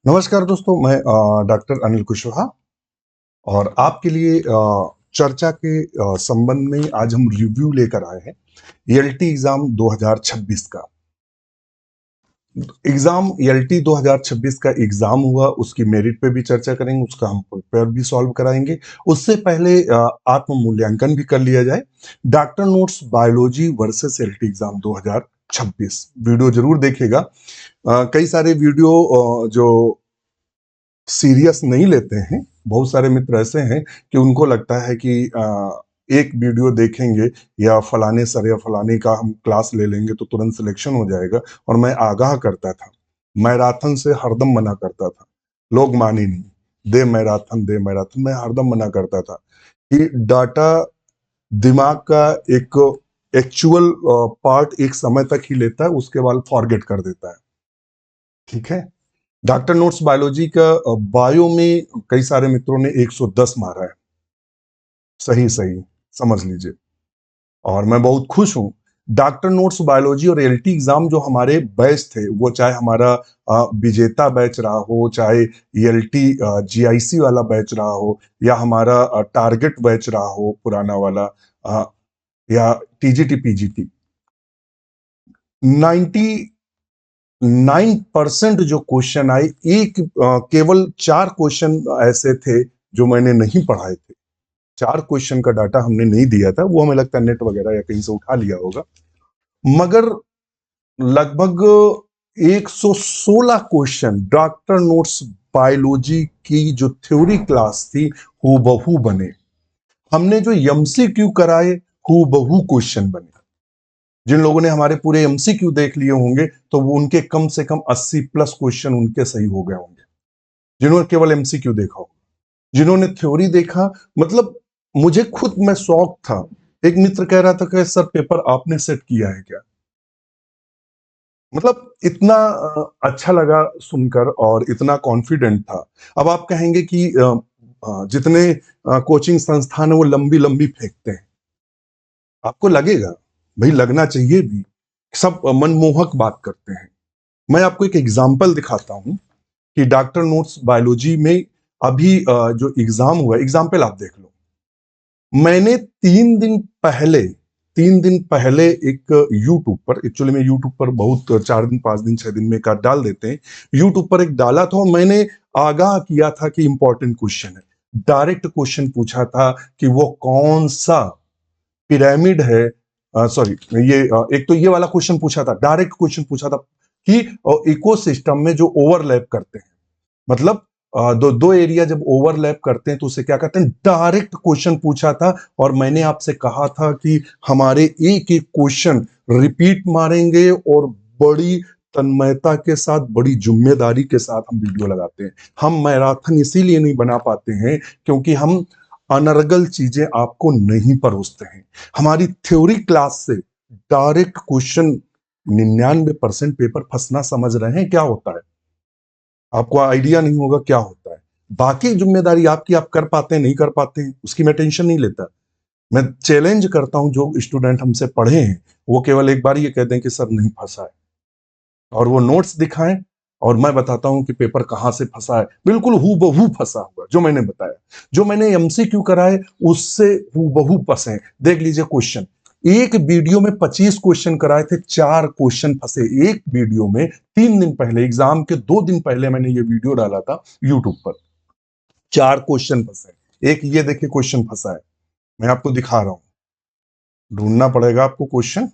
नमस्कार दोस्तों, मैं डॉक्टर अनिल कुशवाहा और आपके लिए चर्चा के संबंध में आज हम रिव्यू लेकर आए हैं एलटी एग्जाम 2026 का। एग्जाम एलटी 2026 का एग्जाम हुआ, उसकी मेरिट पे भी चर्चा करेंगे, उसका हम पेपर भी सॉल्व कराएंगे। उससे पहले आत्म मूल्यांकन भी कर लिया जाए। Doctor notes biology versus LT exam 2026 video जरूर देखिएगा। कई सारे वीडियो जो सीरियस नहीं लेते हैं। बहुत सारे मित्र ऐसे हैं कि उनको लगता है कि एक वीडियो देखेंगे या फलाने सर या फलाने का हम क्लास ले लेंगे तो तुरंत सिलेक्शन हो जाएगा। और मैं आगाह करता था, मैराथन से हरदम मना करता था, लोग माने नहीं। दे मैराथन मैं हरदम मना करता था कि डाटा दिमाग का एक एक्चुअल पार्ट एक समय तक ही लेता है, उसके बाद फॉरगेट कर देता है। ठीक है। डॉक्टर नोट्स बायोलॉजी का बायो में कई सारे मित्रों ने 110 मारा है। सही सही समझ लीजिए। और मैं बहुत खुश हूं। डॉक्टर नोट्स बायोलॉजी और एलटी एग्जाम जो हमारे बैच थे, वो चाहे हमारा विजेता बैच रहा हो, चाहे एलटी जीआईसी वाला बैच रहा हो, या हमारा टारगेट बैच रहा हो पुराना वाला, या टीजीटी पीजीटी, 9% जो क्वेश्चन आए, केवल 4 क्वेश्चन ऐसे थे जो मैंने नहीं पढ़ाए थे। 4 क्वेश्चन का डाटा हमने नहीं दिया था, वो हमें लगता है नेट वगैरह या कहीं से उठा लिया होगा। मगर लगभग 116 क्वेश्चन डॉक्टर नोट्स बायोलॉजी की जो थ्योरी क्लास थी, हूबहू बने। हमने जो एमसीक्यू कराए, हूबहू क्वेश्चन बने। जिन लोगों ने हमारे पूरे एमसीक्यू देख लिए होंगे तो वो उनके कम से कम 80 प्लस क्वेश्चन उनके सही हो गए होंगे, जिन्होंने केवल एमसीक्यू देखा हो। जिन्होंने थ्योरी देखा, मतलब मुझे खुद में शौक था। एक मित्र कह रहा था कि सर पेपर आपने सेट किया है क्या? मतलब इतना अच्छा लगा सुनकर और इतना कॉन्फिडेंट था। अब आप कहेंगे कि जितने कोचिंग संस्थान है वो लंबी लंबी फेंकते हैं। आपको लगेगा, भाई लगना चाहिए भी। सब मनमोहक बात करते हैं। मैं आपको एक एग्जाम्पल दिखाता हूं कि डॉक्टर नोट्स बायोलॉजी में अभी जो एग्जाम हुआ, एग्जाम्पल आप देख लो। मैंने 3 दिन पहले एक यूट्यूब पर, एक्चुअली में यूट्यूब पर बहुत 4 दिन 5 दिन 6 दिन में एक आध डाल देते हैं। यूट्यूब पर एक डाला था और मैंने आगाह किया था कि इंपॉर्टेंट क्वेश्चन है। डायरेक्ट क्वेश्चन पूछा था कि वो कौन सा पिरामिड है। सॉरी, ये एक तो ये वाला क्वेश्चन पूछा था, डायरेक्ट क्वेश्चन पूछा था कि इकोसिस्टम में जो ओवरलैप करते हैं, मतलब दो दो एरिया जब ओवरलैप करते हैं तो उसे क्या कहते हैं, डायरेक्ट क्वेश्चन पूछा था। और मैंने आपसे कहा था कि हमारे एक एक क्वेश्चन रिपीट मारेंगे और बड़ी तन्मयता के साथ, बड़ी जिम्मेदारी के साथ हम वीडियो लगाते हैं। हम मैराथन इसीलिए नहीं बना पाते हैं क्योंकि हम अनर्गल चीजें आपको नहीं परोसते हैं। हमारी थ्योरी क्लास से डायरेक्ट क्वेश्चन, 99% पेपर फंसना समझ रहे हैं क्या होता है? आपको आइडिया नहीं होगा क्या होता है। बाकी जिम्मेदारी आपकी, आप कर पाते हैं नहीं कर पाते हैं उसकी मैं टेंशन नहीं लेता। मैं चैलेंज करता हूं जो स्टूडेंट हमसे पढ़े हैं, वो केवल एक बार ये कहते हैं कि सर नहीं फंसा है, और वो नोट्स दिखाएं और मैं बताता हूं कि पेपर कहां से फंसा है। बिल्कुल हूबहू फंसा हुआ जो मैंने बताया, जो मैंने एमसीक्यू कराए उससे हूबहू फंसे। देख लीजिए क्वेश्चन, एक वीडियो में 25 क्वेश्चन कराए थे, 4 क्वेश्चन फंसे एक वीडियो में। 3 दिन पहले, एग्जाम के 2 दिन पहले मैंने ये वीडियो डाला था यूट्यूब पर। 4 क्वेश्चन फंसे। एक ये देखिए क्वेश्चन फंसा है, मैं आपको दिखा रहा हूं। ढूंढना पड़ेगा आपको क्वेश्चन।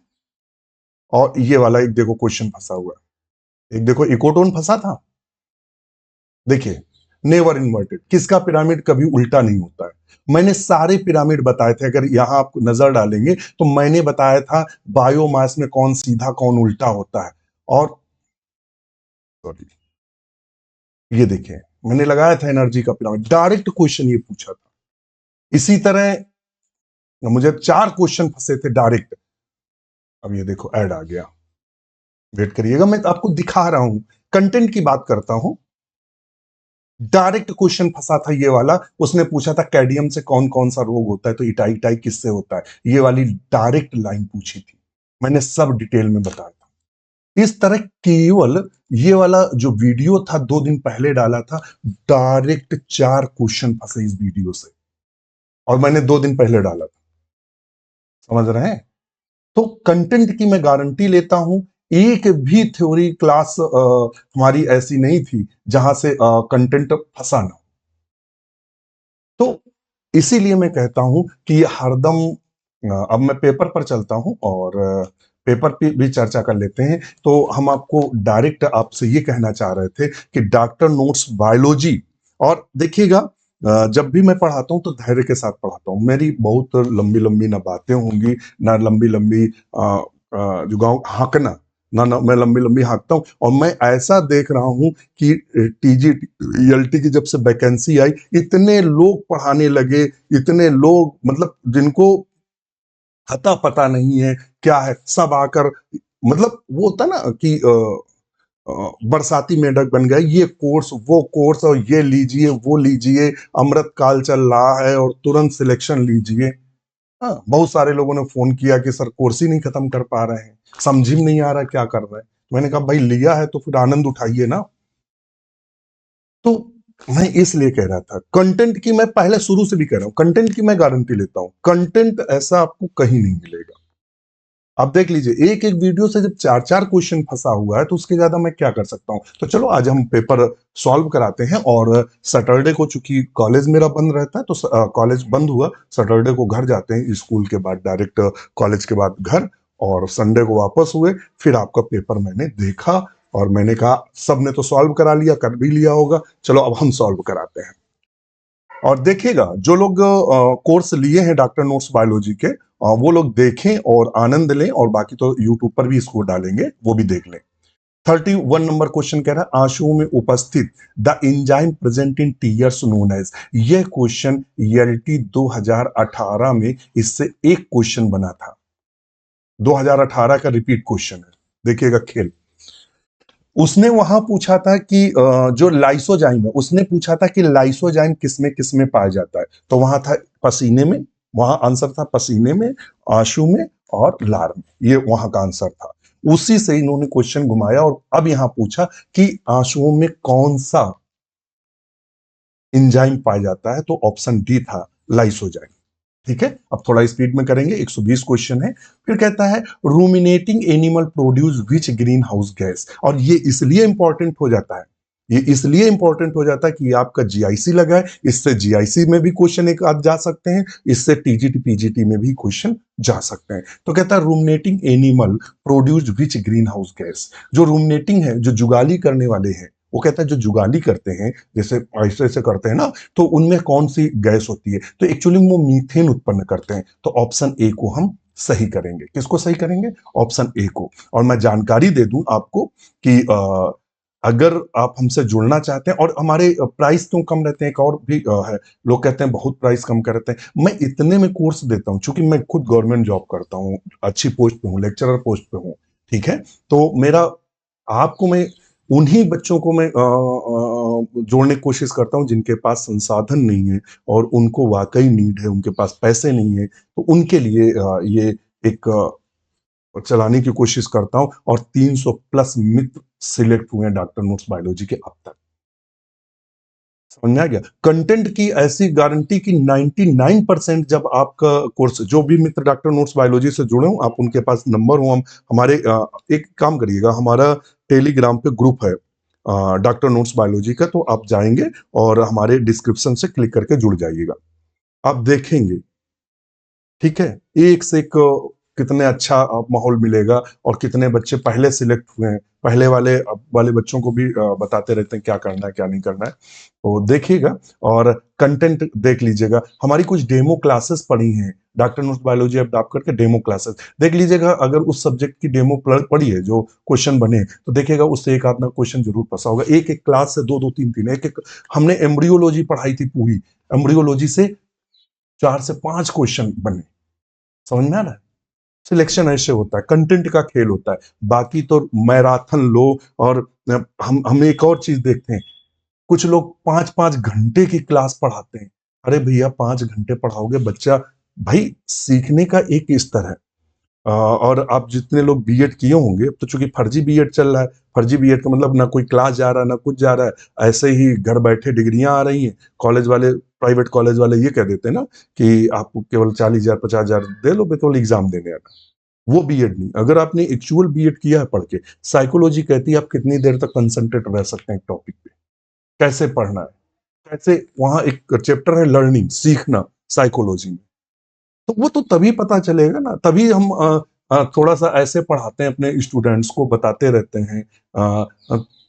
और ये वाला एक देखो क्वेश्चन फंसा हुआ है। एक देखो इकोटोन फंसा था। देखिए, नेवर इन्वर्टेड, किसका पिरामिड कभी उल्टा नहीं होता है। मैंने सारे पिरामिड बताए थे, अगर यहां आप नजर डालेंगे तो मैंने बताया था बायोमास में कौन सीधा कौन उल्टा होता है। और सॉरी, ये देखिए मैंने लगाया था एनर्जी का पिरामिड, डायरेक्ट क्वेश्चन ये पूछा था। इसी तरह मुझे 4 क्वेश्चन फंसे थे डायरेक्ट। अब ये देखो ऐड आ गया, वेट करिएगा, मैं आपको दिखा रहा हूं, कंटेंट की बात करता हूं। डायरेक्ट क्वेश्चन फंसा था ये वाला। उसने पूछा था कैडियम से कौन कौन सा रोग होता है, तो इटाई इटाई किससे होता है, ये वाली डायरेक्ट लाइन पूछी थी। मैंने सब डिटेल में बताया था। इस तरह केवल ये वाला जो वीडियो था 2 दिन पहले डाला था, डायरेक्ट 4 क्वेश्चन फंसे इस वीडियो से, और मैंने 2 दिन पहले डाला था। समझ रहे हैं? तो कंटेंट की मैं गारंटी लेता हूं। एक भी थ्योरी क्लास हमारी ऐसी नहीं थी जहां से कंटेंट फंसा ना। तो इसीलिए मैं कहता हूं कि ये हरदम अब मैं पेपर पर चलता हूं, और पेपर पे भी चर्चा कर लेते हैं। तो हम आपको डायरेक्ट आपसे ये कहना चाह रहे थे कि डॉक्टर नोट्स बायोलॉजी, और देखिएगा जब भी मैं पढ़ाता हूं तो धैर्य के साथ पढ़ाता हूं। मेरी बहुत लंबी लंबी ना बातें होंगी, ना लंबी लंबी जो गाँव हाँकना, ना मैं लंबी लंबी हाँकता हूं। और मैं ऐसा देख रहा हूं कि टीजीएलटी की जब से वैकेंसी आई, इतने लोग पढ़ाने लगे, इतने लोग मतलब जिनको अता पता नहीं है क्या है, सब आकर मतलब वो होता ना कि बरसाती मेंढक बन गए, ये कोर्स वो कोर्स, और ये लीजिए वो लीजिए, अमृत काल चल रहा है और तुरंत सिलेक्शन लीजिए। हाँ, बहुत सारे लोगों ने फोन किया कि सर कोर्स ही नहीं खत्म कर पा रहे हैं, समझ ही नहीं आ रहा क्या कर रहे हैं। मैंने कहा भाई लिया है तो फिर आनंद उठाइए ना। तो मैं इसलिए कह रहा था कंटेंट की, मैं पहले शुरू से भी कह रहा हूं, कंटेंट की मैं गारंटी लेता हूं, कंटेंट ऐसा आपको कहीं नहीं मिलेगा। आप देख लीजिए एक एक वीडियो से जब 4 4 क्वेश्चन फंसा हुआ है, तो उसके ज्यादा मैं क्या कर सकता हूं। तो चलो आज हम पेपर सॉल्व कराते हैं। और सैटरडे को चूंकि कॉलेज मेरा बंद रहता है, तो कॉलेज बंद हुआ, सैटरडे को घर जाते हैं, स्कूल के बाद डायरेक्ट कॉलेज के बाद घर, और संडे को वापस हुए। फिर आपका पेपर मैंने देखा, और मैंने कहा सबने तो सॉल्व करा लिया, कर भी लिया होगा, चलो अब हम सॉल्व कराते हैं। और देखिएगा जो लोग कोर्स लिए हैं डॉक्टर नोट्स बायोलॉजी के, वो लोग देखें और आनंद लें, और बाकी तो यूट्यूब पर भी इसको डालेंगे, वो भी देख लें। 31 नंबर क्वेश्चन कह रहा है आंसुओं में उपस्थित the enzyme present in tears known as. यह क्वेश्चन ईएलटी 2018 में इससे एक क्वेश्चन बना था, 2018 का रिपीट क्वेश्चन है। देखिएगा खेल, उसने वहां पूछा था कि जो लाइसोजाइम है, उसने पूछा था कि लाइसोजाइम किसमें किसमें पाया जाता है। तो वहां था पसीने में, वहां आंसर था पसीने में, आंसू में और लार में, ये वहां का आंसर था। उसी से इन्होंने क्वेश्चन घुमाया और अब यहां पूछा कि आंसुओं में कौन सा एंजाइम पाया जाता है, तो ऑप्शन डी था लाइसोजाइम। ठीक है, अब थोड़ा स्पीड में करेंगे, 120 क्वेश्चन है। फिर कहता है ruminating animal produce which green house gas. और ये इसलिए इंपॉर्टेंट हो जाता है, ये इसलिए इंपॉर्टेंट हो जाता है कि ये आपका जीआईसी लगा है, इससे जीआईसी में भी क्वेश्चन एक आध जा सकते हैं, इससे टीजीटी पीजीटी में भी क्वेश्चन जा सकते हैं। तो कहता है ruminating animal produce which green house gas. जो रूमिनेटिंग है, जो जुगाली करने वाले हैं, वो कहता है जो जुगाली करते हैं, जैसे ऐसे ऐसे करते हैं ना, तो उनमें कौन सी गैस होती है, तो एक्चुअली वो मीथेन उत्पन्न करते हैं। तो ऑप्शन ए को हम सही करेंगे। किसको सही करेंगे? ऑप्शन ए को। और मैं जानकारी दे दूं आपको कि अगर आप हमसे जुड़ना चाहते हैं, और हमारे प्राइस क्यों कम रहते हैं, एक और भी है, लोग कहते हैं बहुत प्राइस कम करते हैं, मैं इतने में कोर्स देता हूं, क्योंकि मैं खुद गवर्नमेंट जॉब करता हूं, अच्छी पोस्ट पे हूं, लेक्चरर पोस्ट पे हूं। ठीक है, तो मेरा आपको मैं उन्हीं बच्चों को मैं जोड़ने की कोशिश करता हूं जिनके पास संसाधन नहीं है, और उनको वाकई नीड है, उनके पास पैसे नहीं है, तो उनके लिए ये एक चलाने की कोशिश करता हूं। और 300 प्लस मित्र सिलेक्ट हुए हैं डॉक्टर नोट्स बायोलॉजी के अब तक। समझ में आ गया? कंटेंट की ऐसी गारंटी कि 99% जब आपका कोर्स, जो भी मित्र डॉक्टर नोट्स बायोलॉजी से जुड़े हो, आप उनके पास नंबर हो, हम हमारे एक काम करिएगा, हमारा टेलीग्राम पे ग्रुप है डॉक्टर नोट्स बायोलॉजी का, तो आप जाएंगे और हमारे डिस्क्रिप्शन से क्लिक करके जुड़ जाइएगा, आप देखेंगे। ठीक है, एक से एक कितने अच्छा माहौल मिलेगा, और कितने बच्चे पहले सिलेक्ट हुए हैं, पहले वाले अब वाले बच्चों को भी बताते रहते हैं क्या करना है क्या नहीं करना है, तो देखिएगा। और कंटेंट देख लीजिएगा, हमारी कुछ डेमो क्लासेस पड़ी हैं, doctor notes biology app doubt करके डेमो क्लासेस देख लीजिएगा। अगर उस सब्जेक्ट की डेमो पड़ी है, जो क्वेश्चन बने, तो देखिएगा उससे एक आधना क्वेश्चन जरूर फंसा होगा। एक एक क्लास से दो दो तीन तीन, एक एक हमने एम्ब्रियोलॉजी पढ़ाई थी पूरी, एम्ब्रियोलॉजी से 4 से 5 क्वेश्चन बने। समझ में आ रहा है? सिलेक्शन ऐसे होता है, कंटेंट का खेल होता है। बाकी तो मैराथन लो। और हम एक और चीज देखते हैं, कुछ लोग 5 5 घंटे की क्लास पढ़ाते हैं। अरे भैया 5 घंटे पढ़ाओगे बच्चा, भाई सीखने का एक स्तर है, और आप जितने लोग बीएड किए होंगे, अब तो चूंकि फर्जी बीएड चल रहा है, फर्जी बीएड का मतलब ना कोई क्लास जा रहा है ना कुछ जा रहा है, ऐसे ही घर बैठे डिग्रियां आ रही हैं। कॉलेज वाले, प्राइवेट कॉलेज वाले ये कह देते हैं ना कि आप केवल 40,000 50,000 दे लो, केवल एग्जाम देने आना। वो बीएड नहीं, अगर आपने एक्चुअल बीएड किया है पढ़ के, साइकोलॉजी कहती है आप कितनी देर तक कंसंट्रेट रह सकते हैं एक टॉपिक पे, कैसे पढ़ना है, कैसे, वहां एक चैप्टर है लर्निंग, सीखना, साइकोलॉजी में। तो वो तो तभी पता चलेगा ना, तभी हम थोड़ा सा ऐसे पढ़ाते हैं अपने स्टूडेंट्स को, बताते रहते हैं,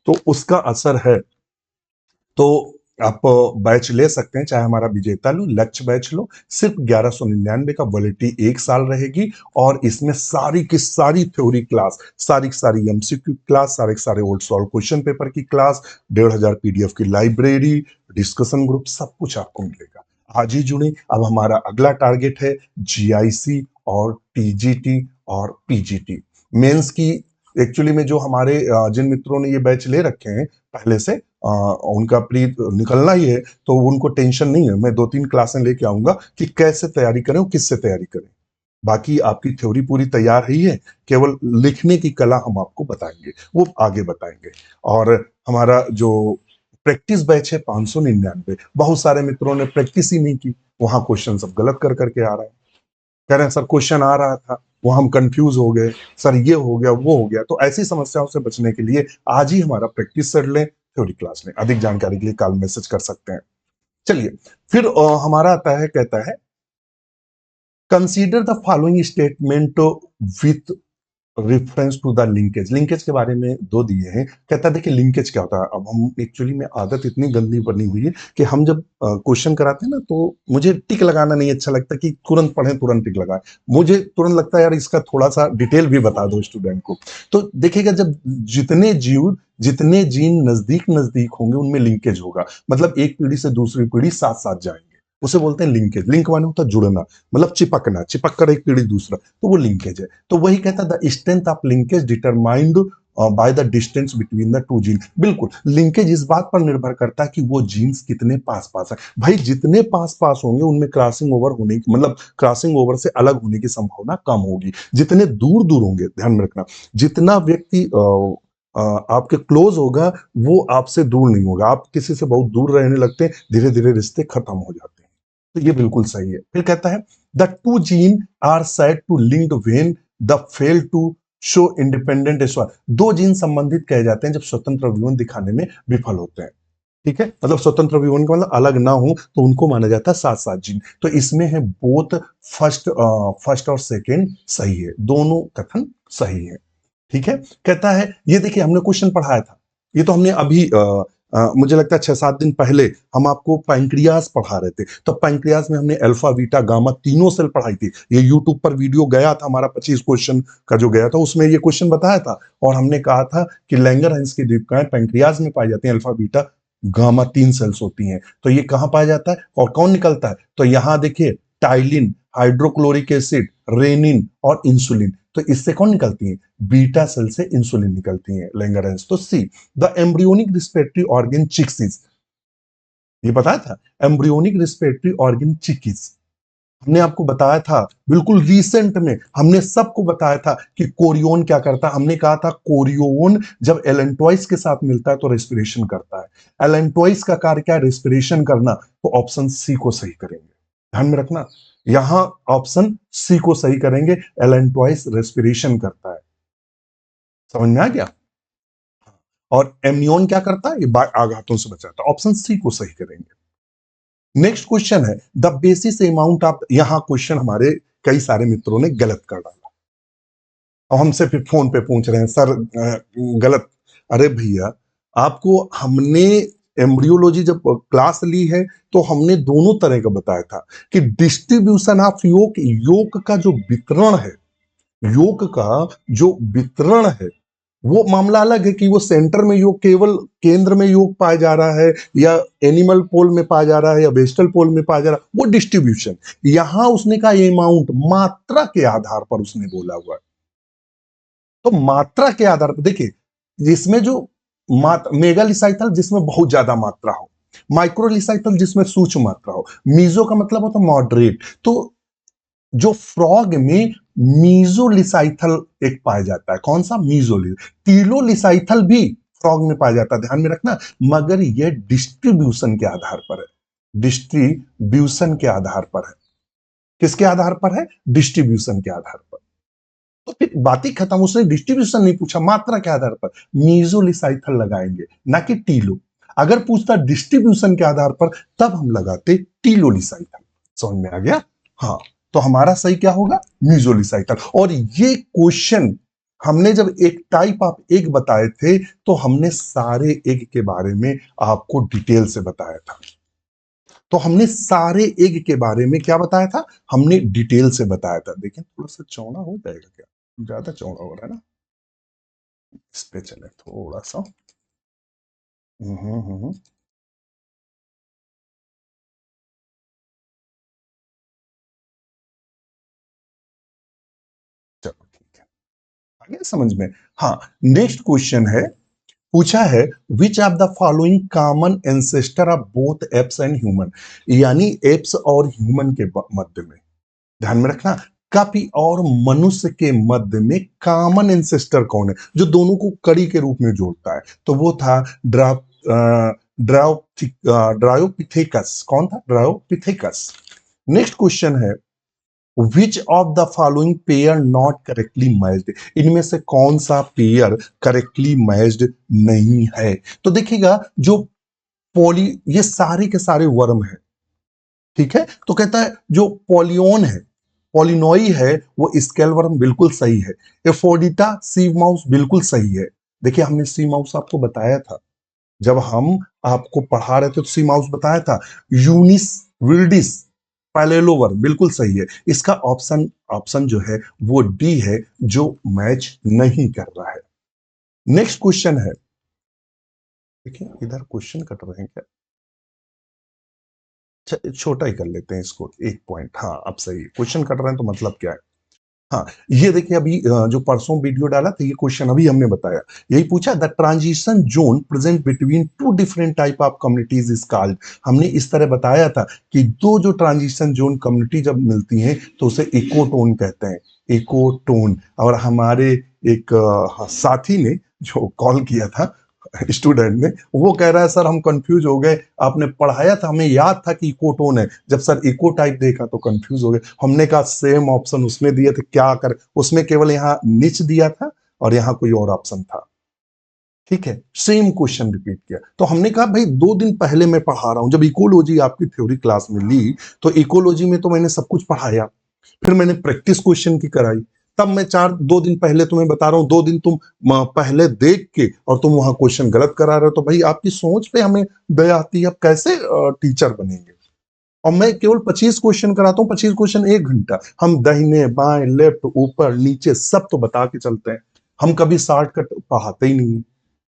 तो उसका असर है। तो आप बैच ले सकते हैं, चाहे हमारा विजेता लो, लक्ष्य बैच लो, सिर्फ 1199 का, वैलिडिटी 1 साल रहेगी। और इसमें सारी की सारी थ्योरी क्लास, सारी की सारी एमसीक्यू क्लास, सारे के सारे ओल्ड सॉल्व क्वेश्चन पेपर की क्लास, 1,500 पीडीएफ की लाइब्रेरी, डिस्कशन ग्रुप, सब कुछ आपको मिलेगा। आज ही जुड़े। अब हमारा अगला टारगेट है जीआईसी और टीजीटी और पीजीटी मेंस की। एक्चुअली में जो हमारे जिन मित्रों ने ये बैच ले रखे हैं पहले से, उनका प्री निकलना ही है, तो उनको टेंशन नहीं है। मैं 2-3 क्लासें लेके आऊंगा कि कैसे तैयारी करें और किससे तैयारी करें। बाकी आपकी थ्योरी पूरी तैयार ही है, केवल लिखने की कला हम आपको बताएंगे, वो आगे बताएंगे। और हमारा जो प्रैक्टिस बैच है 599, बहुत सारे मित्रों ने प्रैक्टिस ही नहीं की, वहां क्वेश्चन सब गलत कर करके आ रहा है। कह रहे हैं सर क्वेश्चन आ रहा था, वो हम कंफ्यूज हो गए, सर ये हो गया वो हो गया। तो ऐसी समस्याओं से बचने के लिए आज ही हमारा प्रैक्टिस सेट लें, थ्योरी क्लास लें। अधिक जानकारी के लिए कॉल मैसेज कर सकते हैं। चलिए, फिर हमारा आता है, कहता है consider the following statement with reference to the linkage. Linkage के बारे में दो दिए हैं। कहता है देखिए लिंकेज क्या होता है। अब हम एक्चुअली में आदत इतनी गंदी बनी हुई है कि हम जब क्वेश्चन कराते हैं ना, तो मुझे टिक लगाना नहीं अच्छा लगता कि तुरंत पढ़ें तुरंत टिक लगाएं। मुझे तुरंत लगता है यार इसका थोड़ा सा डिटेल भी बता दो स्टूडेंट को। तो देखिएगा, जब जितने जीन नजदीक नजदीक होंगे उनमें लिंकेज होगा। मतलब एक पीढ़ी से दूसरी पीढ़ी साथ साथ जाएंगे, उसे बोलते हैं लिंकेज। लिंक माने होता है जुड़ना, मतलब चिपकना, चिपक कर एक पीढ़ी दूसरा, तो वो लिंकेज है। तो वही कहता the strength of linkage determined by the distance between the two gene. बिल्कुल, लिंकेज इस बात पर निर्भर करता है कि वो जीन्स कितने पास पास है। भाई जितने पास पास होंगे उनमें क्रॉसिंग ओवर होने की, मतलब क्रॉसिंग ओवर से अलग होने की संभावना कम होगी। जितने दूर दूर होंगे, ध्यान में रखना, जितना व्यक्ति आपके क्लोज होगा वो आपसे दूर नहीं होगा। आप किसी से बहुत दूर रहने लगते हैं, धीरे धीरे रिश्ते खत्म हो जाते हैं। तो ये बिल्कुल सही है। फिर कहता है the two gene are said to linked when the fail to show independent स्वर। दो जीन संबंधित कहे जाते हैं जब स्वतंत्र विवरण दिखाने में विफल होते हैं। ठीक है, मतलब स्वतंत्र विवरण का मतलब अलग ना हो तो उनको माना जाता है सात सात जीन। तो इसमें है बोथ, फर्स्ट और सेकेंड सही है, दोनों कथन सही है। ठीक है, कहता है ये देखिए हमने क्वेश्चन पढ़ाया था, ये तो हमने अभी मुझे लगता है 6-7 दिन पहले हम आपको पैंक्रियाज पढ़ा रहे थे। तो पैंक्रियाज में हमने अल्फा बीटा गामा तीनों सेल पढ़ाई थी। ये यूट्यूब पर वीडियो गया था हमारा 25 क्वेश्चन का जो गया था, उसमें ये क्वेश्चन बताया था। और हमने कहा था कि लैंगरहंस की दीपिकाएं पैंक्रियाज में पाई जाती हैं, अल्फा बीटा गामा 3 सेल्स होती हैं। तो ये कहाँ पाया जाता है और कौन निकलता है? तो यहां देखिए टाइलिन, हाइड्रोक्लोरिक एसिड, रेनिन और इंसुलिन। तो इससे कौन निकलती है? बीटा सेल से इंसुलिन निकलती है, लैंगरहंस। तो see the embryonic respiratory organ chicks, ये बताया था, एम्ब्रियोनिक रिस्पिरेटरी ऑर्गन चिकिस। हमने आपको बताया था बिल्कुल रिसेंट में, हमने सबको बताया था कि कोरियोन क्या करता है। हमने कहा था कोरियोन जब एलेंटॉइस के साथ मिलता है तो रेस्पिरेशन करता है। एलेंटॉइस का कार्य क्या है? रेस्पिरेशन करना। तो ऑप्शन सी को सही करेंगे, ध्यान में रखना, यहां ऑप्शन सी को सही करेंगे। एलेंटॉइस रेस्पिरेशन करता है, समझ में आ गया। और एमनियोन क्या करता है? ये आघातों से बचाता है। ऑप्शन सी को सही करेंगे। नेक्स्ट क्वेश्चन है द बेसिस अमाउंट ऑफ। यहां क्वेश्चन हमारे कई सारे मित्रों ने गलत कर डाला और हमसे फिर फोन पे पूछ रहे हैं सर गलत। अरे भैया, आपको हमने एम्ब्रियोलॉजी जब क्लास ली है तो हमने दोनों तरह का बताया था कि डिस्ट्रीब्यूशन ऑफ योग, योग का जो वितरण है, योग का जो वितरण है वो मामला अलग है कि वो सेंटर में योग, केवल केंद्र में योग पाया जा रहा है, या एनिमल पोल में पाया जा रहा है, या वेस्टल पोल में पाया जा रहा है, वो डिस्ट्रीब्यूशन। यहां उसने कहा अमाउंट, मात्रा के आधार पर उसने बोला हुआ है। तो मात्रा के आधार पर देखिए, जिसमें जो मेगालिसाइथल जिसमें बहुत ज्यादा मात्रा हो, माइक्रोलिसाइथल जिसमें सूक्ष्म मात्रा हो, मीजो का मतलब होता है मॉडरेट। तो जो फ्रॉग में मीजोलिसाइथल एक पाया जाता है। कौन सा? मीजोलिस। टीलोलिसाइथल भी फ्रॉग में पाया जाता है, ध्यान में रखना, मगर यह डिस्ट्रीब्यूशन के आधार पर है। डिस्ट्रीब्यूशन के आधार पर है। किसके आधार पर है? डिस्ट्रीब्यूशन के आधार पर। तो फिर बात ही खत्म, उसने डिस्ट्रीब्यूशन नहीं पूछा, मात्रा के आधार पर मीजोलिसाइथल लगाएंगे, ना कि टीलो। अगर पूछता डिस्ट्रीब्यूशन के आधार पर, तब हम लगाते टीलोलिसाइथल। समझ में आ गया? हाँ, तो हमारा सही क्या होगा? मीजोलिसाइथल। और ये क्वेश्चन हमने जब एक टाइप ऑफ एग बताए थे, तो हमने सारे एग के बारे में आपको डिटेल से बताया था। तो हमने सारे एग के बारे में क्या बताया था? हमने डिटेल से बताया था। देखें, थोड़ा सा चौड़ा हो जाएगा क्या? ज्यादा चौड़ा हो रहा है ना? इस पे चले थोड़ा सा। हम्म। चलो ठीक है, आ गया समझ में? हाँ, नेक्स्ट क्वेश्चन है, पूछा है विच of the following common ancestor of both apps and human, यानी एप्स और ह्यूमन के मध्य में, ध्यान में रखना, कपि और मनुष्य के मध्य में कॉमन एंसेस्टर कौन है जो दोनों को कड़ी के रूप में जोड़ता है? तो वो था ड्रायोपिथेकस। कौन था? ड्रायोपिथेकस। नेक्स्ट क्वेश्चन है विच of the following pair not correctly matched, इनमें से कौन सा पेयर करेक्टली मैच्ड नहीं है? तो देखिएगा, जो पॉली, ये सारे के सारे वर्म है, ठीक है, तो कहता है जो पॉलियन है, पॉलिनोई है, वो स्केल वर्म बिल्कुल सही है। एफोडिटा सी माउस बिल्कुल सही है। देखिए, हमने सी माउस आपको बताया था जब हम आपको पढ़ा रहे थे, तो सी माउस बताया था। यूनिस विल्डिस पैलेलोवर बिल्कुल सही है। इसका ऑप्शन ऑप्शन जो है वो डी है, जो मैच नहीं कर रहा है। नेक्स्ट क्वेश्चन है, देखिए इधर क्वेश्चन कट रहे हैं क्या? छोटा ही कर लेते हैं इसको, एक पॉइंट। हाँ, अब सही है, क्वेश्चन कट रहे हैं तो मतलब क्या है? हाँ, ये देखिए, अभी जो परसों वीडियो डाला था, ये क्वेश्चन अभी हमने बताया। यही पूछा, the transition zone present between two different type of communities is called. हमने इस तरह बताया था कि दो जो ट्रांजिशन जोन कम्युनिटी जब मिलती हैं, तो उसे इकोटोन कहते हैं। इकोटोन। और हमारे एक साथी ने जो कॉल किया था, स्टूडेंट ने, वो कह रहा है सर हम कंफ्यूज हो गए, आपने पढ़ाया था, हमें याद था कि इकोटोन है, जब सर इको टाइप देखा तो कंफ्यूज हो गए। हमने कहा सेम ऑप्शन उसमें दिए थे, क्या कर, उसमें केवल यहाँ निच दिया था और यहाँ कोई और ऑप्शन था। ठीक है, सेम क्वेश्चन रिपीट किया। तो हमने कहा भाई 2 दिन पहले मैं पढ़ा रहा हूं, जब इकोलॉजी आपकी थ्योरी क्लास में ली, तो इकोलॉजी में तो मैंने सब कुछ पढ़ाया, फिर मैंने प्रैक्टिस क्वेश्चन की कराई, तब मैं 2 दिन पहले तुम्हें बता रहा हूं, 2 दिन तुम पहले देख के और तुम वहां क्वेश्चन गलत करा रहे हो, तो भाई आपकी सोच पे हमें दया आती है, आप कैसे टीचर बनेंगे? और मैं केवल 25 क्वेश्चन कराता हूँ, 25 क्वेश्चन 1 घंटा, हम दाहिने बाएं लेफ्ट ऊपर नीचे सब तो बता के चलते हैं, हम कभी शॉर्टकट पढ़ाते ही नहीं।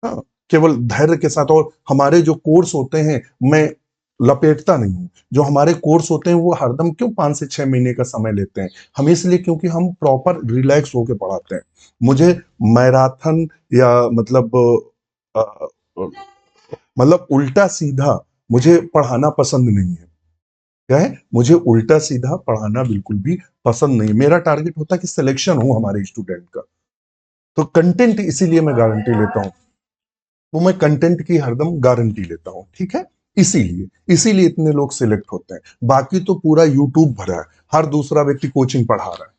हाँ, केवल धैर्य के साथ। और हमारे जो कोर्स होते हैं, मैं लपेटता नहीं हूं, जो हमारे कोर्स होते हैं वो हरदम क्यों 5 से 6 महीने का समय लेते हैं, हम इसलिए क्योंकि हम प्रॉपर रिलैक्स होके पढ़ाते हैं। मुझे मैराथन या अ, अ, मतलब उल्टा सीधा मुझे पढ़ाना पसंद नहीं है। क्या है? मुझे उल्टा सीधा पढ़ाना बिल्कुल भी पसंद नहीं। मेरा टारगेट होता है कि सिलेक्शन हो हमारे स्टूडेंट का। तो कंटेंट इसीलिए मैं गारंटी लेता हूं, तो मैं कंटेंट की हरदम गारंटी लेता हूं, ठीक है? इसीलिए इसीलिए इतने लोग सिलेक्ट होते हैं। बाकी तो पूरा यूट्यूब भरा है, हर दूसरा व्यक्ति कोचिंग पढ़ा रहा है।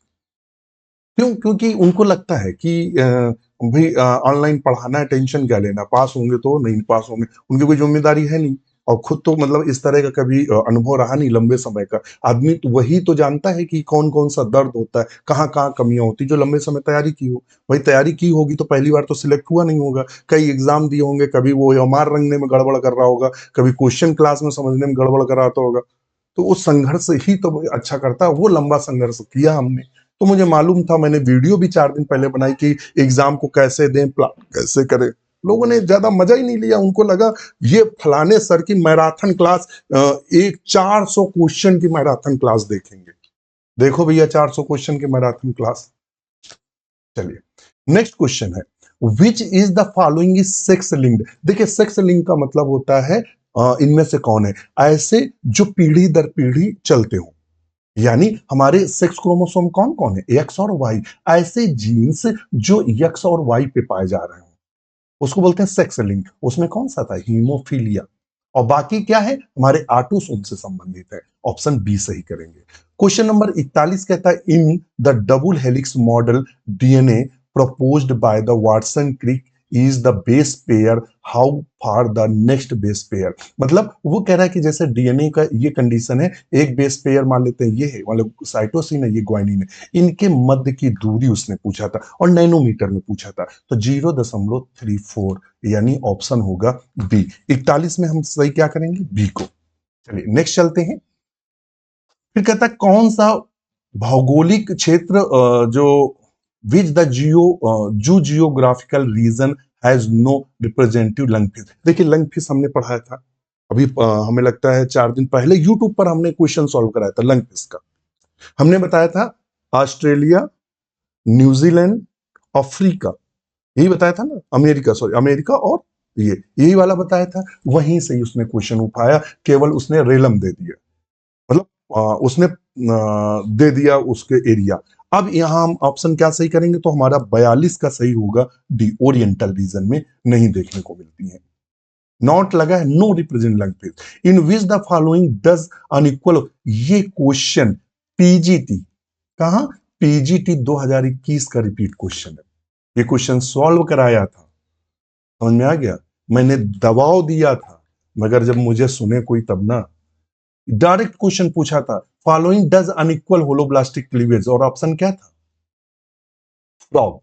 क्यों? क्योंकि उनको लगता है कि भाई ऑनलाइन पढ़ाना है, टेंशन क्या लेना, पास होंगे तो नहीं पास होंगे, उनकी कोई जिम्मेदारी है नहीं। और खुद तो मतलब इस तरह का कभी अनुभव रहा नहीं लंबे समय का। आदमी तो वही तो जानता है कि कौन कौन सा दर्द होता है, कहाँ कहाँ कमियां होती, जो लंबे समय तैयारी की हो। भाई तैयारी की होगी तो पहली बार तो सिलेक्ट हुआ नहीं होगा, कई एग्जाम दिए होंगे, कभी वो एमआर रंगने में गड़बड़ कर रहा होगा, कभी क्वेश्चन क्लास में समझने में गड़बड़ कराता होगा। तो वो संघर्ष ही तो अच्छा करता है, वो लंबा संघर्ष किया हमने। तो मुझे मालूम था, मैंने वीडियो भी 4 दिन पहले बनाई कि एग्जाम को कैसे दें, प्लान कैसे करें। लोगों ने ज्यादा मजा ही नहीं लिया, उनको लगा ये फलाने सर की मैराथन क्लास, एक 400 क्वेश्चन की मैराथन क्लास देखेंगे। देखो भैया, 400 क्वेश्चन की मैराथन क्लास। चलिए, नेक्स्ट क्वेश्चन है, which is the following is sex linked. देखिए, सेक्स लिंक का मतलब होता है इनमें से कौन है ऐसे जो पीढ़ी दर पीढ़ी चलते हो। यानी हमारे सेक्स क्रोमोसोम कौन कौन है, एक्स और वाई। ऐसे जीन्स जो एक्स और वाई पे पाए जा रहे हैं उसको बोलते हैं सेक्स लिंक। उसमें कौन सा था, हीमोफीलिया। और बाकी क्या है, हमारे आटोसोम से संबंधित है। ऑप्शन बी सही करेंगे। क्वेश्चन नंबर 41 कहता है in the double helix model DNA proposed by the Watson Crick is the base pair, how far the next base pair। मतलब वो कह रहा है कि जैसे डीएनए का ये कंडीशन है, एक बेस पेयर मान लेते हैं ये है, मतलब साइटोसिन है, ये ग्वाइनिन है, इनके मध्य की दूरी उसने पूछा था और नैनोमीटर में पूछा था। तो 0.34, यानी ऑप्शन होगा बी। 41 में हम सही क्या करेंगे, बी को। चलिए नेक्स्ट चलते हैं। फिर कहता है कौन सा भौगोलिक क्षेत्र जो which the zoogeographical region has no representative lung fish. देखिए लंग फिश हमने पढ़ाया था अभी, हमें लगता है 4 दिन पहले यूट्यूब पर हमने क्वेश्चन सॉल्व कराया था लंग फिश का। हमने बताया था ऑस्ट्रेलिया, न्यूजीलैंड, अफ्रीका, यही बताया था ना, अमेरिका, सॉरी अमेरिका, और ये यही वाला बताया था। वहीं से ही उसने क्वेश्चन उठाया, केवल उसने रेलम दे दिया, मतलब उसने दे दिया उसके एरिया। अब यहां हम ऑप्शन क्या सही करेंगे, तो हमारा 42 का सही होगा डी, ओरिएंटल रीजन में नहीं देखने को मिलती है। नॉट लगा है, no represent language in which the following does unequal. ये क्वेश्चन पीजीटी, कहा, पीजीटी 2021 का रिपीट क्वेश्चन है। ये क्वेश्चन सॉल्व कराया था, समझ में आ गया। मैंने दबाव दिया था, मगर जब मुझे सुने कोई तब ना। डायरेक्ट क्वेश्चन पूछा था, following does unequal holoblastic cleavage, और ऑप्शन क्या था, फ्रॉग।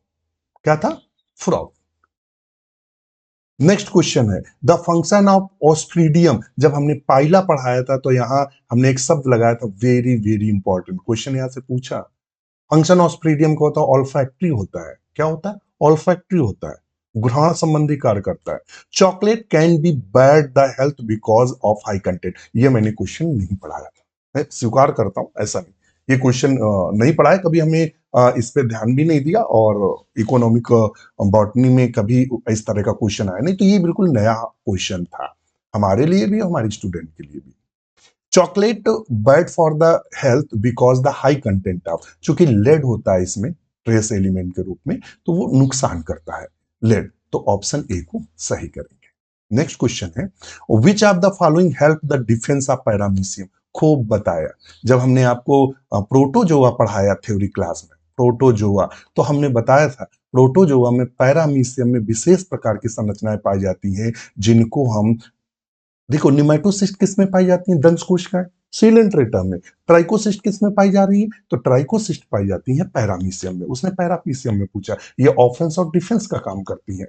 क्या था, फ्रॉग। नेक्स्ट क्वेश्चन है द फंक्शन ऑफ ऑस्ट्रीडियम। जब हमने पाइला पढ़ाया था तो यहां हमने एक शब्द लगाया था, वेरी वेरी इंपॉर्टेंट क्वेश्चन यहां से पूछा। फंक्शन ऑस्ट्रीडियम का होता है ऑल्फैक्टरी होता है। क्या होता है, ऑल्फैक्टरी होता है, घ्राण संबंधी कार्य करता है। Chocolate can be bad the health because of high content. ये मैंने क्वेश्चन नहीं पढ़ाया था, मैं स्वीकार करता हूं, ऐसा नहीं, ये क्वेश्चन नहीं पढ़ा है कभी, हमें इस पे ध्यान भी नहीं दिया, और इकोनॉमिक बॉटनी में कभी इस तरह का क्वेश्चन आया नहीं, तो ये बिल्कुल नया क्वेश्चन था हमारे लिए भी, हमारे स्टूडेंट के लिए भी। Chocolate bad for the health because the high content of, चूंकि लेड होता है इसमें ट्रेस एलिमेंट के रूप में, तो वो नुकसान करता है लेड। तो ऑप्शन ए को सही करेंगे। नेक्स्ट क्वेश्चन है विच of the following help the defence of paramecium. खूब बताया, जब हमने आपको प्रोटोजोआ पढ़ाया थ्योरी क्लास में, प्रोटोजोआ, तो हमने बताया था प्रोटोजोआ में पैरामीशियम में विशेष प्रकार की संरचनाएं पाई जाती हैं, जिनको हम, देखो निमेटोसिस्ट किस में पाई जाती है, दंश कोशिकाएं, सीलेंट्रेटा में। ट्राइकोसिस्ट किस में पाई जा रही है, तो ट्राइकोसिस्ट पाई जाती है पैरामीशियम में। उसने पैरामीशियम में पूछा, ये ऑफेंस और डिफेंस का काम करती है।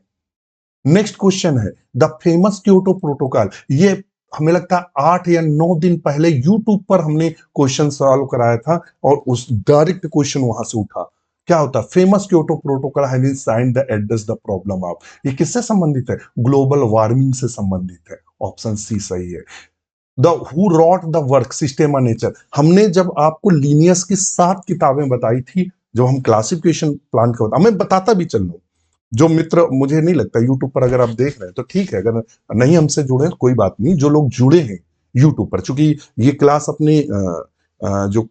नेक्स्ट क्वेश्चन है द फेमस क्योटो प्रोटोकॉल। ये हमें लगता है 8 या 9 दिन पहले यूट्यूब पर हमने क्वेश्चन सॉल्व कराया था, और उस डायरेक्ट क्वेश्चन वहां से उठा। क्या होता है, famous Kyoto protocol have been signed the address the problem of. ये किससे संबंधित है, ग्लोबल वार्मिंग से संबंधित है। ऑप्शन सी सही है। The who wrote the work Systema nature. हमने जब आपको लीनियस की 7 किताबें बताई थी, जब हम क्लासिफिकेशन प्लान का मैं बताता भी चल रहा हूं। जो मित्र, मुझे नहीं लगता यूट्यूब पर अगर आप देख रहे हैं तो ठीक है, अगर नहीं हमसे जुड़े तो कोई बात नहीं, जो लोग जुड़े हैं यूट्यूब पर, चूंकि ये क्लास अपने जो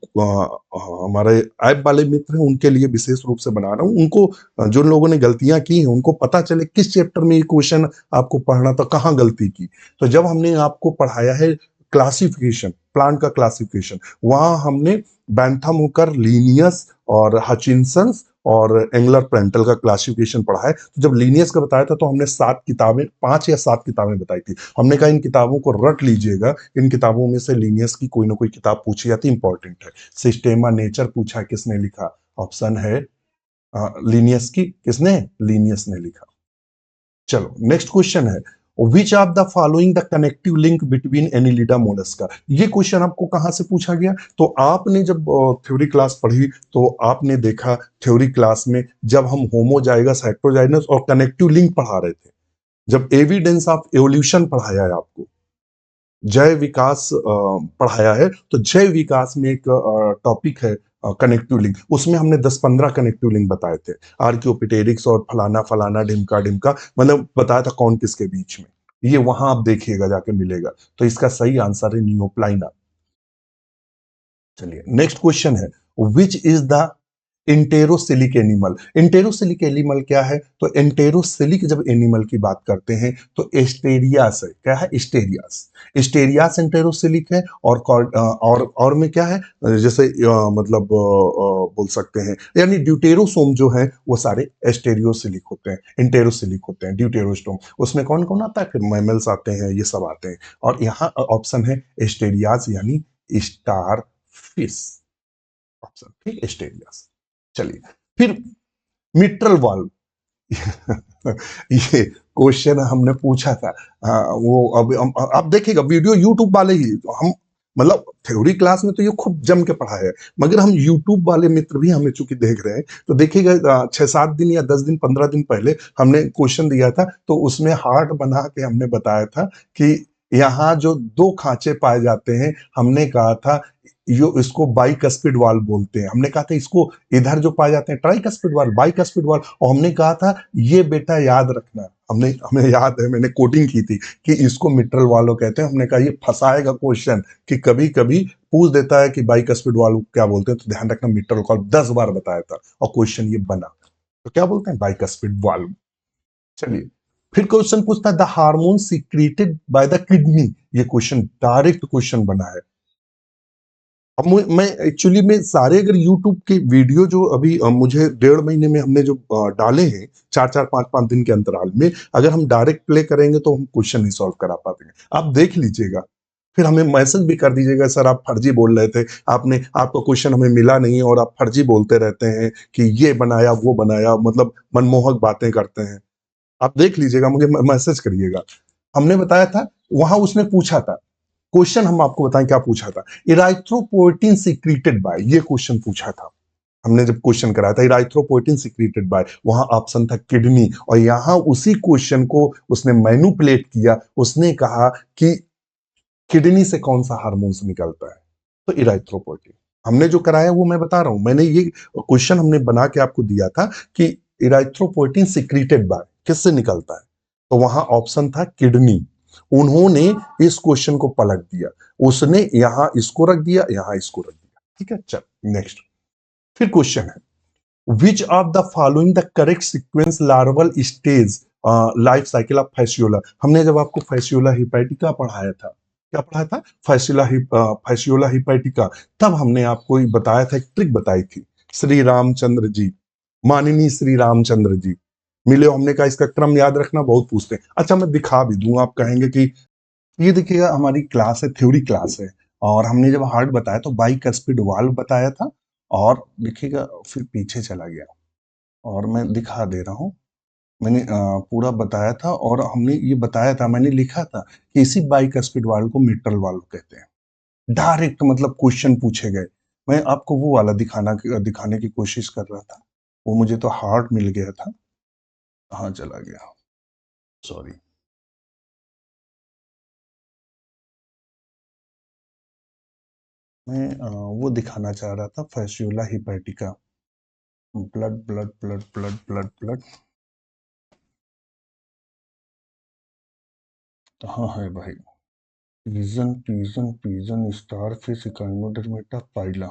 हमारे ऐप वाले मित्र हैं उनके लिए विशेष रूप से बना रहा हूं, उनको जो लोगों ने गलतियां की हैं उनको पता चले किस चैप्टर में ये क्वेश्चन आपको पढ़ना था, कहाँ गलती की। तो जब हमने आपको पढ़ाया है क्लासिफिकेशन, प्लांट का क्लासिफिकेशन, वहां हमने बैंथम हुकर, लीनियस और हचिंसन और एंगलर प्रेंटल का क्लासिफिकेशन पढ़ा है। तो जब लीनियस का बताया था तो हमने 7 किताबें, 5 या 7 किताबें बताई थी। हमने कहा इन किताबों को रट लीजिएगा, इन किताबों में से लीनियस की कोई ना कोई किताब पूछी जाती, इंपॉर्टेंट है। सिस्टेमा नेचर पूछा, किसने लिखा, ऑप्शन है लीनियस की, किसने, लीनियस ने लिखा। चलो नेक्स्ट क्वेश्चन है विच of the following the connective link between Annelida Mollusca. ये क्वेश्चन आपको कहां से पूछा गया, तो आपने जब थ्योरी क्लास पढ़ी तो आपने देखा थ्योरी क्लास में जब हम होमोजाइगस, हेट्रोजाइगस और कनेक्टिव लिंक पढ़ा रहे थे, जब एविडेंस ऑफ एवोल्यूशन पढ़ाया है आपको, जय विकास पढ़ाया है, तो जय विकास में एक टॉपिक है कनेक्टिव लिंक, उसमें हमने 10-15 कनेक्टिव लिंक बताए थे, आर्कियोपिटेरिक्स और फलाना फलाना ढिमका ढिमका, मतलब बताया था कौन किसके बीच में। ये वहां आप देखिएगा, जाके मिलेगा। तो इसका सही आंसर है नियोप्लाइना। चलिए नेक्स्ट क्वेश्चन है, which is the enterocoelic animal. Enterocoelic animal क्या है? तो इंटेरोसिलिक जब एनिमल की बात करते हैं तो एस्टेरियास है। क्या है? एस्टेरियास। एस्टेरियास इंटेरोसिलिक है। और में क्या है? जैसे मतलब बोल सकते हैं, यानी ड्यूटेरोसोम जो है वो सारे एस्टेरियोसिलिक होते हैं, इंटेरोसिलिक होते हैं। ड्यूटेरोस्टोम उसमें कौन कौन आता है? फिर मैमल्स आते हैं, ये सब आते हैं। और यहाँ ऑप्शन है एस्टेरियास यानी स्टार फिश। ऑप्शन ठीक, एस्टेरियास। चलिए फिर मिट्रल वाल्व। ये क्वेश्चन हमने पूछा था। वो अब देखिएगा वीडियो यूट्यूब वाले ही हम, मतलब थ्योरी क्लास में तो ये खूब जम के पढ़ा है, मगर हम यूट्यूब वाले मित्र भी हमें चूंकि देख रहे हैं तो देखिएगा 6-7 दिन या 10 दिन 15 दिन पहले हमने क्वेश्चन दिया था, तो उसमें हार्ट बना के हमने बताया था कि यहाँ जो दो खांचे पाए जाते हैं, हमने कहा था यो इसको बाइकस्पिड वाल्व बोलते हैं। हमने कहा था इसको इधर जो पाए जाते हैं ट्राइकस्पिड वाल्व, बाइकस्पिड वाल्व। और हमने कहा था ये बेटा याद रखना, हमने हमें याद है मैंने कोडिंग की थी कि इसको मिट्रल वाल्व कहते हैं। हमने कहा ये फंसाएगा क्वेश्चन कि कभी कभी पूछ देता है कि बाइकस्पिड वाल्व क्या बोलते हैं, तो ध्यान रखना मिट्रल वाल्व 10 बार बताया था और क्वेश्चन ये बना। तो क्या बोलते हैं? Bicuspid valve. चलिए फिर क्वेश्चन पूछता है the hormone secreted by the kidney. ये क्वेश्चन डायरेक्ट क्वेश्चन बना है। अब मैं एक्चुअली में सारे अगर YouTube के वीडियो जो अभी मुझे 1.5 महीने में हमने जो डाले हैं, 4-4 5-5 दिन के अंतराल में, अगर हम डायरेक्ट प्ले करेंगे तो हम क्वेश्चन नहीं सॉल्व करा पाते। आप देख लीजिएगा, फिर हमें मैसेज भी कर दीजिएगा, सर आप फर्जी बोल रहे थे, आपने आपका क्वेश्चन हमें मिला नहीं और आप फर्जी बोलते रहते हैं कि ये बनाया वो बनाया, मतलब मनमोहक बातें करते हैं। आप देख लीजिएगा, मुझे मैसेज करिएगा। हमने बताया था, वहां उसने पूछा था क्वेश्चन, हम आपको बताएं क्या पूछा था। इराइथ्रोपोइटिन सीक्रेटेड बाय, ये क्वेश्चन पूछा था हमने जब क्वेश्चन कराया था। इराइथ्रोपोइटिन सीक्रेटेड बाय, वहां ऑप्शन था किडनी, और यहां उसी क्वेश्चन को उसने मैनिपुलेट किया। उसने कहा कि किडनी से कौन सा हार्मोन निकलता है, तो इराइथ्रोपोइटिन। हमने जो कराया वो मैं बता रहा हूं, मैंने ये क्वेश्चन हमने बना के आपको दिया था कि इराइथ्रोपोइटिन सीक्रेटेड बाय किससे निकलता है, तो वहां ऑप्शन था किडनी। उन्होंने इस क्वेश्चन को पलट दिया, उसने यहां इसको रख दिया, यहां इसको रख दिया। ठीक है, चल नेक्स्ट। फिर क्वेश्चन है, विच of the following the correct sequence larval stage life cycle of Fasciola. हमने जब आपको फैसियोला हिपैटिका पढ़ाया था, क्या पढ़ाया था? Fasciola hepatica. तब हमने आपको बताया था, एक ट्रिक बताई थी। श्री रामचंद्र जी, माननीय श्री रामचंद्र जी मिले, हमने कहा इसका क्रम याद रखना, बहुत पूछते हैं। अच्छा मैं दिखा भी दूं, आप कहेंगे कि ये देखिएगा हमारी क्लास है, थ्योरी क्लास है, और हमने जब हार्ट बताया तो बाइकस्पिड वाल्व बताया था। और देखिएगा फिर पीछे चला गया, और मैं दिखा दे रहा हूँ। मैंने पूरा बताया था, और हमने ये बताया था, मैंने लिखा था कि इसी बाइकस्पिड वाल्व को मिट्रल वाल्व कहते हैं। डायरेक्ट मतलब क्वेश्चन पूछे गए। मैं आपको वो वाला दिखाने की कोशिश कर रहा था, वो मुझे तो हार्ट मिल गया था, कहाँ चला गया, सॉरी। मैं वो दिखाना चाह रहा था, Fasciola hepatica. Blood blood blood blood blood blood, कहाँ है भाई? Pigeon pigeon pigeon star fish Echinodermata Pila,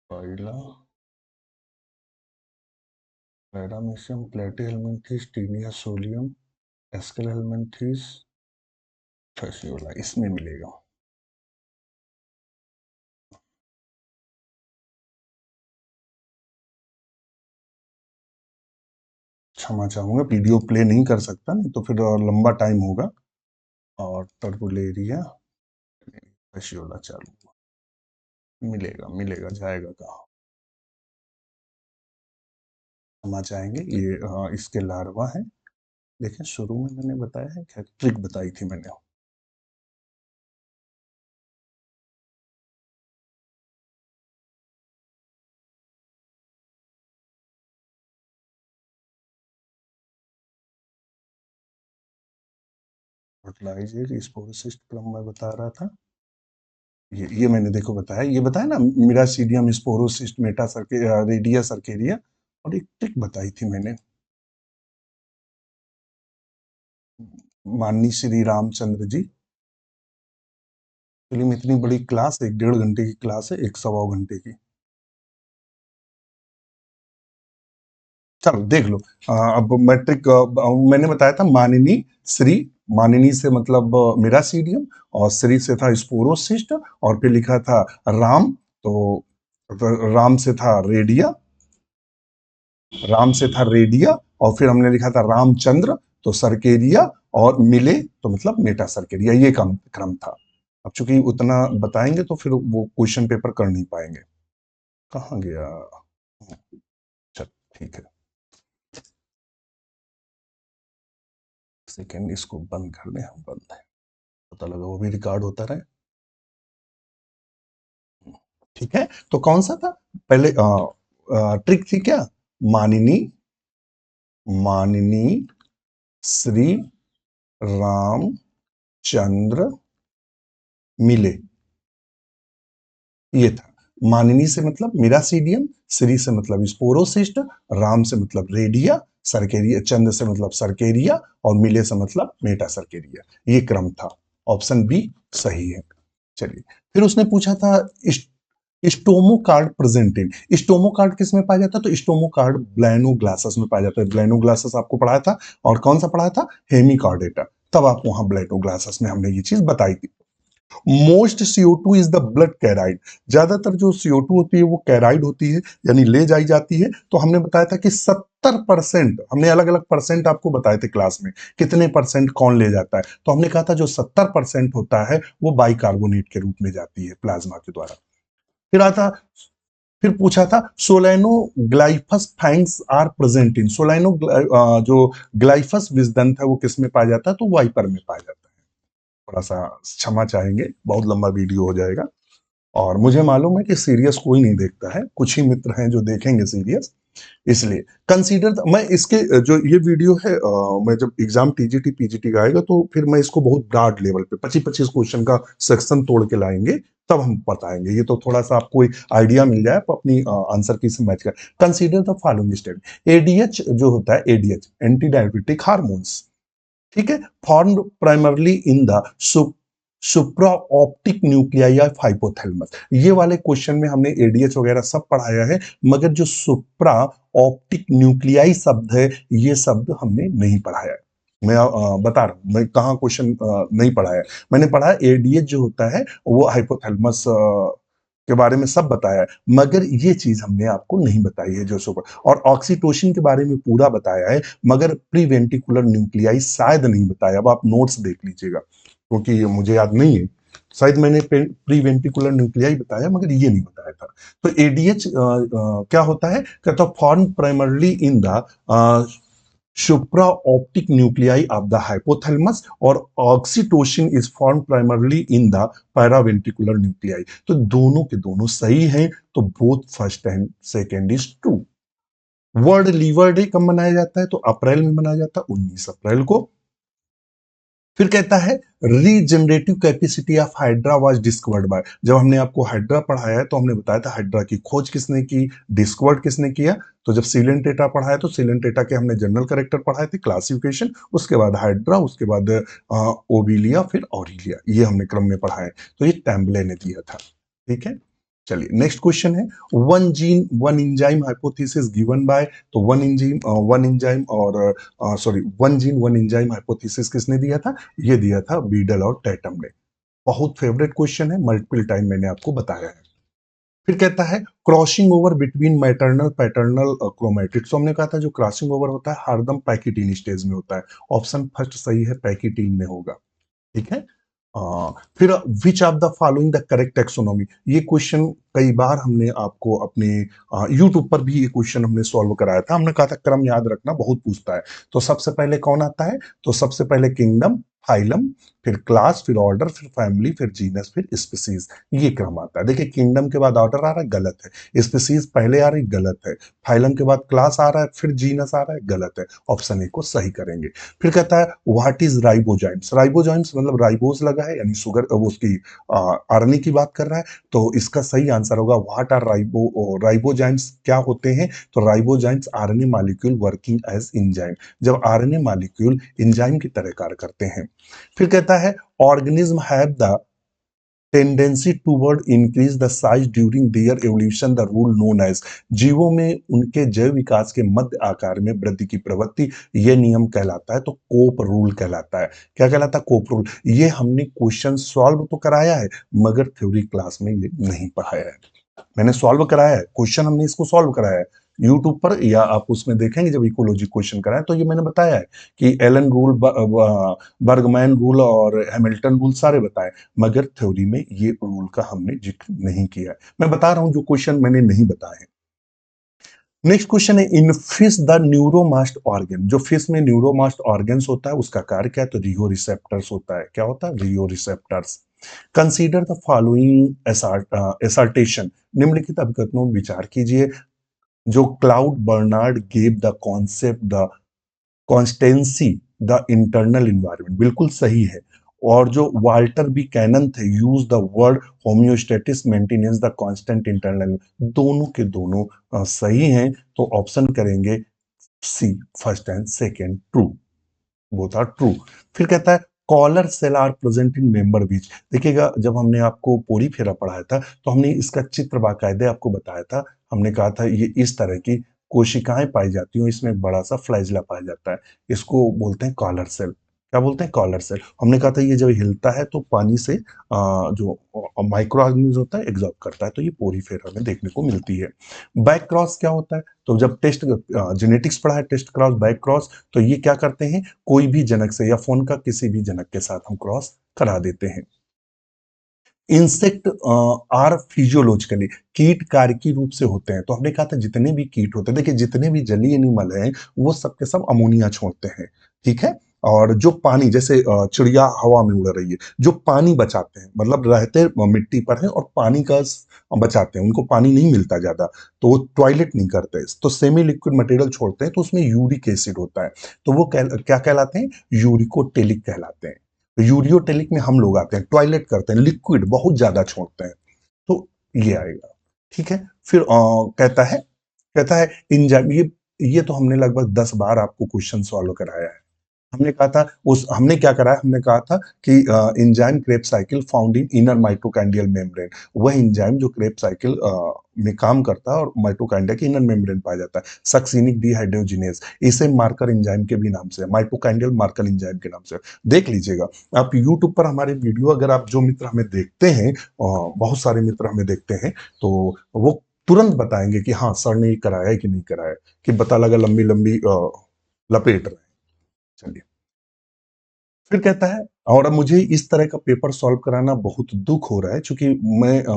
Pila Paramecium Platyhelminthes Taenia solium Aschelminthes Fasciola, इसमें मिलेगा। क्षमा चाहूंगा, वीडियो प्ले नहीं कर सकता, नहीं तो फिर और लंबा टाइम होगा। और टर्बुलेरिया फैसियोला चालू, मिलेगा मिलेगा, जाएगा कहाँ? क्षमा चाहेंगे, ये इसके लार्वा है। देखें शुरू में मैंने बताया है क्या, ट्रिक बताई थी मैंने। फर्टिलाइजेज स्पोरोसिस्ट क्रम में बता रहा था। ये मैंने देखो बताया, ये बताया ना, मिरासीडियम स्पोरोसिस्ट मेटा सर्के रेडिया सर्केरिया। और एक ट्रिक बताई थी मैंने। माननीय श्री रामचंद्र जी। चलिए, मैं इतनी बड़ी क्लास, 1 डेढ़ घंटे की क्लास है, 1 सवा घंटे की। चलो देख लो। अब मैट्रिक, मैंने बताया था माननीय श्री, माननीय से मतलब मिरासीडियम, और श्री से था स्पोरोसिस्ट, और फिर लिखा था राम, तो राम से था रेडिया, राम से था रेडिया, और फिर हमने लिखा था रामचंद्र, तो सरकेरिया, और मिले तो मतलब मेटा सरकेरिया, ये क्रम था। अब चूंकि उतना बताएंगे तो फिर वो क्वेश्चन पेपर कर नहीं पाएंगे। कहाँ गया? चल, ठीक है। सेकेंड, इसको बंद कर दें, हम बंद है, पता लगा वो भी रिकॉर्ड होता रहे। ठीक है, तो कौन सा था पहले? ट्रिक थी क्या? माननी, माननी श्री रामचंद्र मिले, ये था। माननी से मतलब मिरासीडियम, श्री से मतलब स्पोरोसिस्ट, राम से मतलब रेडिया, सरकेरिया, चंद्र से मतलब सरकेरिया, और मिले से मतलब मेटा सरकेरिया, ये क्रम था। ऑप्शन बी सही है। चलिए, फिर उसने पूछा था स्टोमो कार्ड प्रेजेंट इन, स्टोमो कार्ड किस में पाया जाता है? तो स्टोमो कार्ड ब्लैनो ग्लासेस में पाया जाता है। ब्लैनो ग्लासेस आपको पढ़ाया था, और कौन सा पढ़ाया था? Hemichordata. तब आप वहां ब्लैनो ग्लासेस में हमने ये चीज बताई थी। Most CO2 is the blood carried, ज्यादातर जो CO2 होती है वो कैराइड होती है, यानी ले जाई जाती है। तो हमने बताया था कि 70%, हमने अलग अलग परसेंट आपको बताए थे क्लास में, कितने परसेंट कौन ले जाता है। तो हमने कहा था जो 70% होता है वो बाइकार्बोनेट के रूप में जाती है प्लाज्मा के द्वारा। फिर आता, फिर पूछा था सोलैनो ग्लाइफस फैंग्स आर प्रेजेंट इन, सोलैनो जो ग्लाइफस विजदंत है वो किस में पाया जाता है? तो वाइपर में पाया जाता है। थोड़ा सा क्षमा चाहेंगे, बहुत लंबा वीडियो हो जाएगा, और मुझे मालूम है कि सीरियस कोई नहीं देखता है, कुछ ही मित्र हैं जो देखेंगे सीरियस, इसलिए कंसीडर। मैं इसके जो ये वीडियो है, मैं जब एग्जाम TGT PGT का आएगा तो फिर मैं इसको बहुत ब्रॉड लेवल पे 25-25 क्वेश्चन का सेक्शन तोड़ के लाएंगे, तब हम बताएंगे। ये तो थोड़ा सा आपको एक आइडिया मिल जाए, आप अपनी आंसर की से मैच कर। Consider the following state, ADH जो होता है, ADH एंटी डायबिटिक हार्मोन्स, ठीक है, formed primarily in the supra optic nuclei of hypothalamus. ये वाले क्वेश्चन में हमने ADH वगैरह सब पढ़ाया है, मगर जो सुप्रा ऑप्टिक न्यूक्लियाई शब्द है, ये शब्द हमने नहीं पढ़ाया है। मैं बता रहा हूं मैं कहाँ क्वेश्चन नहीं पढ़ाया है। मैंने पढ़ा ADH जो होता है वो हाइपोथैलेमस के बारे में सब बताया है, मगर ये चीज हमने आपको नहीं बताई है जो सुपर, और ऑक्सीटोसिन के बारे में पूरा बताया है, मगर प्रीवेंटिकुलर न्यूक्लियाई शायद नहीं बताया। अब आप नोट्स देख लीजिएगा, क्योंकि ये मुझे याद नहीं है, शायद मैंने प्रीवेंटिकुलर न्यूक्लियाई बताया मगर ये नहीं बताया था। तो ADH क्या होता है? कहता form primarily in the supra optic nuclei of the hypothalamus, और oxytocin is form primarily in the paraventricular nuclei. तो दोनों के दोनों सही हैं, तो both first and second is true. World liver day कब मनाया जाता है? तो अप्रैल में मनाया जाता है, 19 अप्रैल को। फिर कहता है regenerative capacity of hydra was discovered by, जब हमने आपको हाइड्रा पढ़ाया है तो हमने बताया था हाइड्रा की खोज किसने की, डिस्कवर्ड किसने किया। तो जब सीलेंट टेटा पढ़ाया तो सीलेंट टेटा के हमने जनरल करेक्टर पढ़ाए थे, क्लासिफिकेशन, उसके बाद हाइड्रा, उसके बाद ओविलिया, फिर ऑरिलिया, ये हमने क्रम में पढ़ाए। तो ये टैम्बले ने दिया था। ठीक है, चलिए नेक्स्ट क्वेश्चन है, one gene one enzyme hypothesis given by. तो वन इंजाइम और sorry, one gene one enzyme hypothesis किसने दिया था? ये दिया था बीडल और टैटम ने। बहुत फेवरेट क्वेश्चन है, मल्टीपल टाइम मैंने आपको बताया है। फिर कहता है crossing over between maternal paternal chromatids. तो हमने कहा था जो क्रॉसिंग ओवर होता है हरदम पैकिटीन स्टेज में होता है। ऑप्शन फर्स्ट सही है, पैकिटीन में होगा। ठीक है। फिर विच of the following the correct taxonomy, ये क्वेश्चन कई बार हमने आपको अपने यूट्यूब पर भी ये क्वेश्चन हमने सॉल्व कराया था। हमने कहा था क्रम याद रखना, बहुत पूछता है। तो सबसे पहले कौन आता है? तो सबसे पहले किंगडम, फाइलम, फिर क्लास, फिर ऑर्डर, फिर फैमिली, फिर जीनस, फिर स्पीसीज। ये क्रम आता है। देखिए किंगडम के बाद ऑर्डर आ रहा है, गलत है। स्पीसीज पहले आ रही, गलत है। फाइलम के बाद क्लास आ रहा है, फिर जीनस आ रहा है, गलत है। ऑप्शन ए को सही करेंगे। फिर कहता है व्हाट इज राइबोजाइम्स। राइबोजाइम्स मतलब राइबोज लगा है यानी शुगर, वो उसकी आरएनए की बात कर रहा है। तो इसका सही आंसर होगा व्हाट आर राइबोजाइम्स क्या होते हैं। तो ribozymes RNA molecule working as enzyme, जब आरएनए मॉलिक्यूल एंजाइम की तरह कार्य करते हैं। फिर कहता है organism have the tendency toward increase the size during their evolution, the rule known as. जीवों में उनके जैव विकास के मध्य आकार में वृद्धि की प्रवृत्ति, यह नियम कहलाता है तो कोप रूल कहलाता है। क्या कहलाता है? कोप रूल। ये हमने क्वेश्चन सॉल्व तो कराया है मगर थ्योरी क्लास में ये नहीं पढ़ाया है। मैंने सॉल्व कराया है क्वेश्चन, हमने इसको सॉल्व कराया है यूट्यूब पर, या आप उसमें देखेंगे जब इकोलॉजी क्वेश्चन कराया तो ये मैंने बताया है कि एलन रूल, बर्गमैन रूल और हैमिल्टन रूल सारे बताए, मगर थ्योरी में ये रूल का हमने जिक्र नहीं किया है। मैं बता रहा हूं जो क्वेश्चन मैंने नहीं बताए। नेक्स्ट क्वेश्चन है इन फिश द न्यूरोमास्ट ऑर्गन। जो फिश में न्यूरोमास्ट ऑर्गन्स होता है उसका कार्य क्या है? तो रियो रिसेप्टर्स होता है। क्या होता है? Rheo receptors. Consider the following assertion. निम्नलिखित अभिकथनों में विचार कीजिए। जो Claude Bernard gave the concept the constancy the internal environment, बिल्कुल सही है। और जो वाल्टर बी कैनन थे use the word homeostasis maintenance the constant internal, दोनों के दोनों सही हैं। तो ऑप्शन करेंगे C, first and second true, both are true. फिर कहता है collar cell are present in member beach. देखिएगा जब हमने आपको पोरी फेरा पढ़ाया था तो हमने इसका चित्र बाकायदे आपको बताया था। हमने कहा था ये इस तरह की कोशिकाएं पाई जाती हैं, इसमें एक बड़ा सा फ्लैजला पाया जाता है, इसको बोलते हैं कॉलर सेल। क्या बोलते हैं? Collar cell. हमने कहा था ये जब हिलता है तो पानी से जो माइक्रो ऑर्गेनिज्म होता है एग्जॉर्ब करता है, तो ये पोरी फेरा में देखने को मिलती है। बैक क्रॉस क्या होता है? तो जब टेस्ट जेनेटिक्स पढ़ा है, टेस्ट क्रॉस, बैक क्रॉस, तो ये क्या करते हैं? कोई भी जनक से या फोन का किसी भी जनक के साथ हम क्रॉस करा देते हैं। इंसेक्ट आर फिजियोलॉजिकली, कीट कार्य रूप से होते हैं। तो हमने कहा था जितने भी कीट होते हैं, देखिए जितने भी जलीय एनिमल हैं वो सब के सब अमोनिया छोड़ते हैं, ठीक है। और जो पानी, जैसे चिड़िया हवा में उड़ रही है, जो पानी बचाते हैं, मतलब रहते मिट्टी पर है और पानी का बचाते हैं, उनको पानी नहीं मिलता ज्यादा, तो वो टॉयलेट नहीं करते, तो सेमी लिक्विड मटेरियल छोड़ते हैं, तो उसमें यूरिक एसिड होता है। तो वो क्या कहलाते हैं? यूरिकोटेलिक कहलाते हैं। यूरियोटेलिक में हम लोग आते हैं, टॉयलेट करते हैं, लिक्विड बहुत ज्यादा छोड़ते हैं, तो ये आएगा, ठीक है। फिर कहता है इंजाइम, ये तो हमने लगभग 10 बार आपको क्वेश्चन सॉल्व कराया है। हमने कहा था हमने क्या करा है, हमने कहा था कि enzyme Krebs cycle found in inner mitochondrial membrane, वह एंजाइम जो क्रेब साइकिल में काम करता है और माइटोकांड्रिया के इनर मेम्ब्रेन पाया जाता है, सक्सिनिक डिहाइड्रोजिनेज, इसे मार्कर एंजाइम के भी नाम से, माइटोकांड्रियल मार्कर एंजाइम के नाम से देख लीजिएगा। आप यूट्यूब पर हमारे वीडियो, अगर आप जो मित्र हमें देखते हैं, बहुत सारे मित्र हमें देखते हैं, तो वो तुरंत बताएंगे कि हाँ सर ने ये कराया है कि नहीं कराया है, कि पता लगा लंबी लंबी लपेट रहे हैं। चलिए, फिर कहता है और अब मुझे इस तरह का पेपर सॉल्व कराना बहुत दुख हो रहा है, क्योंकि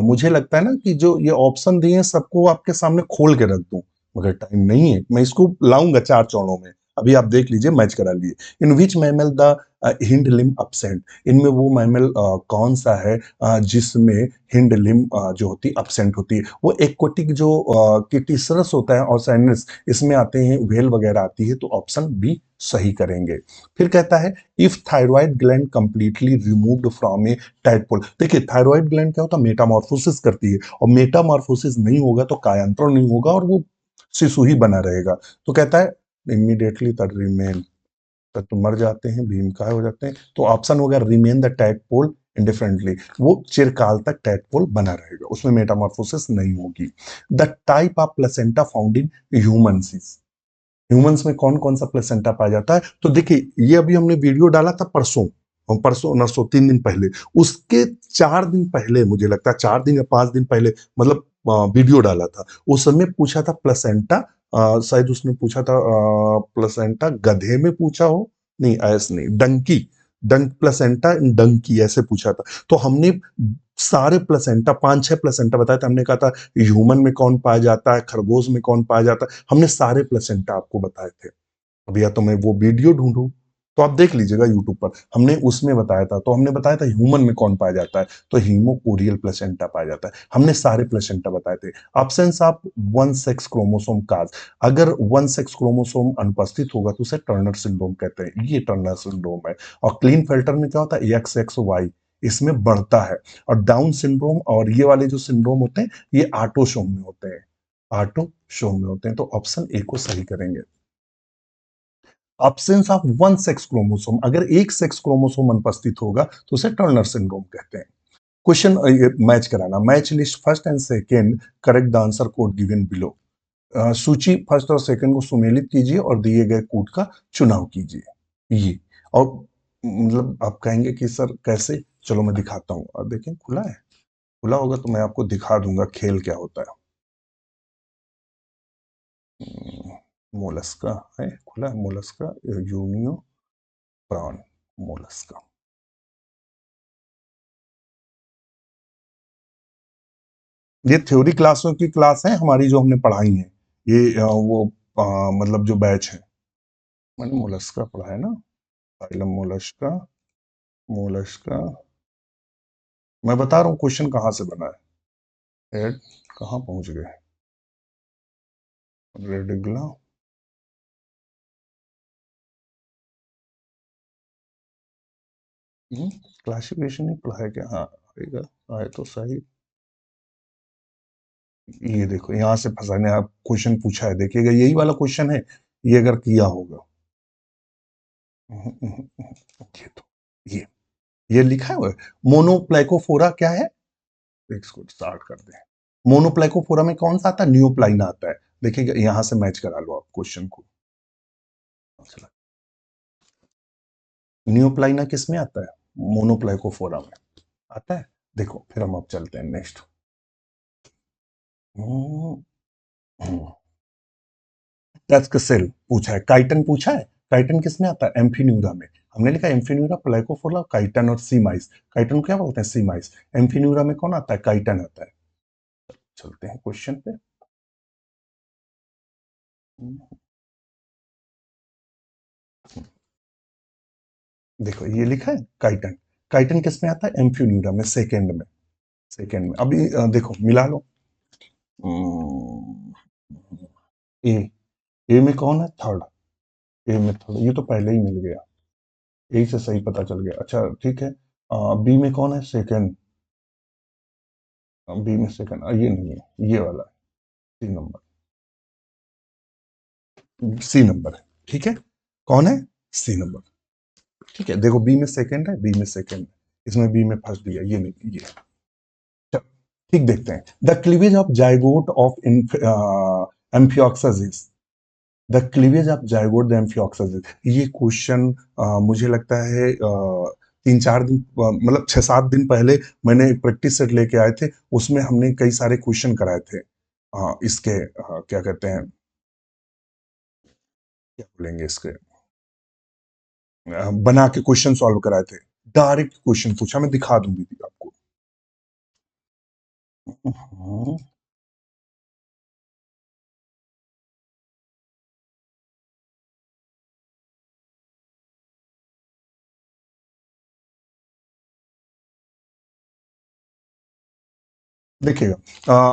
मुझे लगता है ना कि जो ये ऑप्शन दिए हैं सबको आपके सामने खोल के रख दूं, मगर टाइम नहीं है। मैं इसको लाऊंगा 4 चरणों में, अभी आप देख लीजिए, मैच करा लिए। In which mammal the hind limb absent, इनमें वो मैमल कौन सा है जिसमें हिंड लिम्ब जो होती है अपसेंट होती है? वो एक्वाटिक जो किटिसरस होता है और सैनस, इसमें आते हैं, व्हेल वगैरह आती है, तो ऑप्शन बी सही करेंगे। फिर कहता है if thyroid gland completely removed from A tadpole. देखिए थायराइड ग्लैंड क्या होता है? मेटामॉर्फोसिस करती है, और मेटामॉर्फोसिस नहीं होगा तो कायांतरण नहीं होगा और वो शिशु ही बना रहेगा। तो कहता है इमीडिएटली दैट रिमेन, तब तो मर जाते हैं, भीमकाय हो जाते हैं, तो ऑप्शन होगा रिमेन द टैडपोल इंडिफरेंटली, वो चिरकाल तक टैडपोल बना रहेगा, उसमें मेटामॉर्फोसिस नहीं होगी। The type of placenta found in humans, humans में कौन कौन सा प्लेसेंटा पाया जाता है? तो देखिए ये अभी हमने वीडियो डाला था परसों, और परसों नरसों 3 दिन पहले, उसके 4 दिन पहले, मुझे लगता है 4 दिन या 5 दिन पहले, मतलब वीडियो डाला था, उस समय पूछा था प्लेसेंटा, शायद उसने पूछा था प्लेसेंटा गधे में पूछा हो, नहीं ऐसे नहीं, डंकी, डंक प्लेसेंटा डंकी ऐसे पूछा था। तो हमने सारे प्लेसेंटा, 5-6 प्लेसेंटा बताया था, हमने कहा था ह्यूमन में कौन पाया जाता है, खरगोश में कौन पाया जाता है, हमने सारे प्लेसेंटा आपको बताए थे। अब या तो मैं वो वीडियो ढूंढूं तो आप देख लीजिएगा यूट्यूब पर, हमने उसमें बताया था, तो हमने बताया था ह्यूमन में कौन पाया जाता है, तो हीमोकोरियल प्लेसेंटा पाया जाता है, हमने सारे प्लेसेंटा बताए थे। ऑप्शंस आप वन सेक्स क्रोमोसोम काज, अगर वन सेक्स क्रोमोसोम अनुपस्थित होगा तो उसे टर्नर सिंड्रोम कहते हैं, ये टर्नर सिंड्रोम है। और क्लीन फिल्टर में क्या होता है, एक्स एक्स वाई इसमें बढ़ता है। और डाउन सिंड्रोम और ये वाले जो सिंड्रोम होते हैं ये आटोसोम में होते हैं, आटोसोम में होते हैं, तो ऑप्शन ए को सही करेंगे। absence of one sex chromosome, अगर एक सेक्स क्रोमोसोम अनुपस्थित होगा तो उसे टर्नर सिंड्रोम कहते हैं। क्वेश्चन मैच कराना, match list first and second, correct the answer code given below. सूची फर्स्ट और सेकंड को सुमेलित कीजिए और दिए गए कोड का चुनाव कीजिए। ये और मतलब आप कहेंगे कि सर कैसे, चलो मैं दिखाता हूँ। और देखें खुला है, खुला होगा तो मैं आपको दिखा दूंगा खेल क्या होता है। मोलस्का है, खुला है मोलस्का, यूनियो प्रॉन मोलस्का। ये थ्योरी क्लासों की क्लास है हमारी जो हमने पढ़ाई है, ये मतलब जो बैच है। मैंने मोलस्का पढ़ा है ना, फाइलम मोलस्का, मोलस्का। मैं बता रहा हूँ क्वेश्चन कहाँ से बना है। हेड, कहाँ पहुंच गए, रेडिगुला, क्लासिफिकेशन ही पढ़ा है क्या, हाँ आएगा, आए तो सही। ये देखो यहाँ से फंसाने आप क्वेश्चन पूछा है, देखिएगा यही वाला क्वेश्चन है, ये अगर किया होगा। ये तो ये लिखा हुआ है, मोनोप्लाइकोफोरा क्या है, इसको स्टार्ट कर दें। मोनोप्लाइकोफोरा में कौन सा आता है, न्यूप्लाइना आता है। देखिएगा यहां से मैच करा लो आप क्वेश्चन को। चला, न्यूप्लाइना किस में आता है, मोनोप्लाइकोफोरा में आता है। देखो फिर हम अब चलते हैं नेक्स्ट। टस्क सेल पूछा है, काइटन पूछा है, काइटन किस में आता है, एम्फीन्यूरा में। हमने लिखा एम्फीन्यूरा, प्लाइकोफोरा, काइटन और सीमाइस। काइटन को क्या बोलते हैं, सीमाइस। एम्फीन्यूरा में कौन आता है, काइटन आता है। चलते हैं क्वेश्चन पे। देखो ये लिखा है काइटन, काइटन किस में आता है, एम्फीन्यूरा में, सेकेंड में, सेकेंड में। अभी देखो मिला लो। ए, ए में कौन है, थर्ड, ए में थर्ड, ये तो पहले ही मिल गया, ए से सही पता चल गया। अच्छा ठीक है, बी में कौन है, सेकेंड, बी में सेकेंड, ये नहीं है, ये वाला सी नंबर, सी नंबर है, ठीक है। कौन है, सी नंबर, ठीक है। देखो बी में सेकेंड है, बी में सेकेंड है, इसमें बी में फर्स्ट दिया, ये नहीं, ये चलो, ठीक। देखते हैं, the cleavage of zygote of amphioxus, the cleavage of zygote the amphioxus. ये क्वेश्चन मुझे लगता है 3-4 दिन मतलब 6-7 दिन पहले मैंने एक प्रैक्टिस सेट लेके आए थे, उसमें हमने कई सारे क्वेश्चन कराए थे। इसके क्या कहते हैं, क्या बोलेंगे इसके, बना के क्वेश्चन सॉल्व कराए थे। डायरेक्ट क्वेश्चन पूछा, मैं दिखा दूंगी आपको। हम्म, देखिएगा,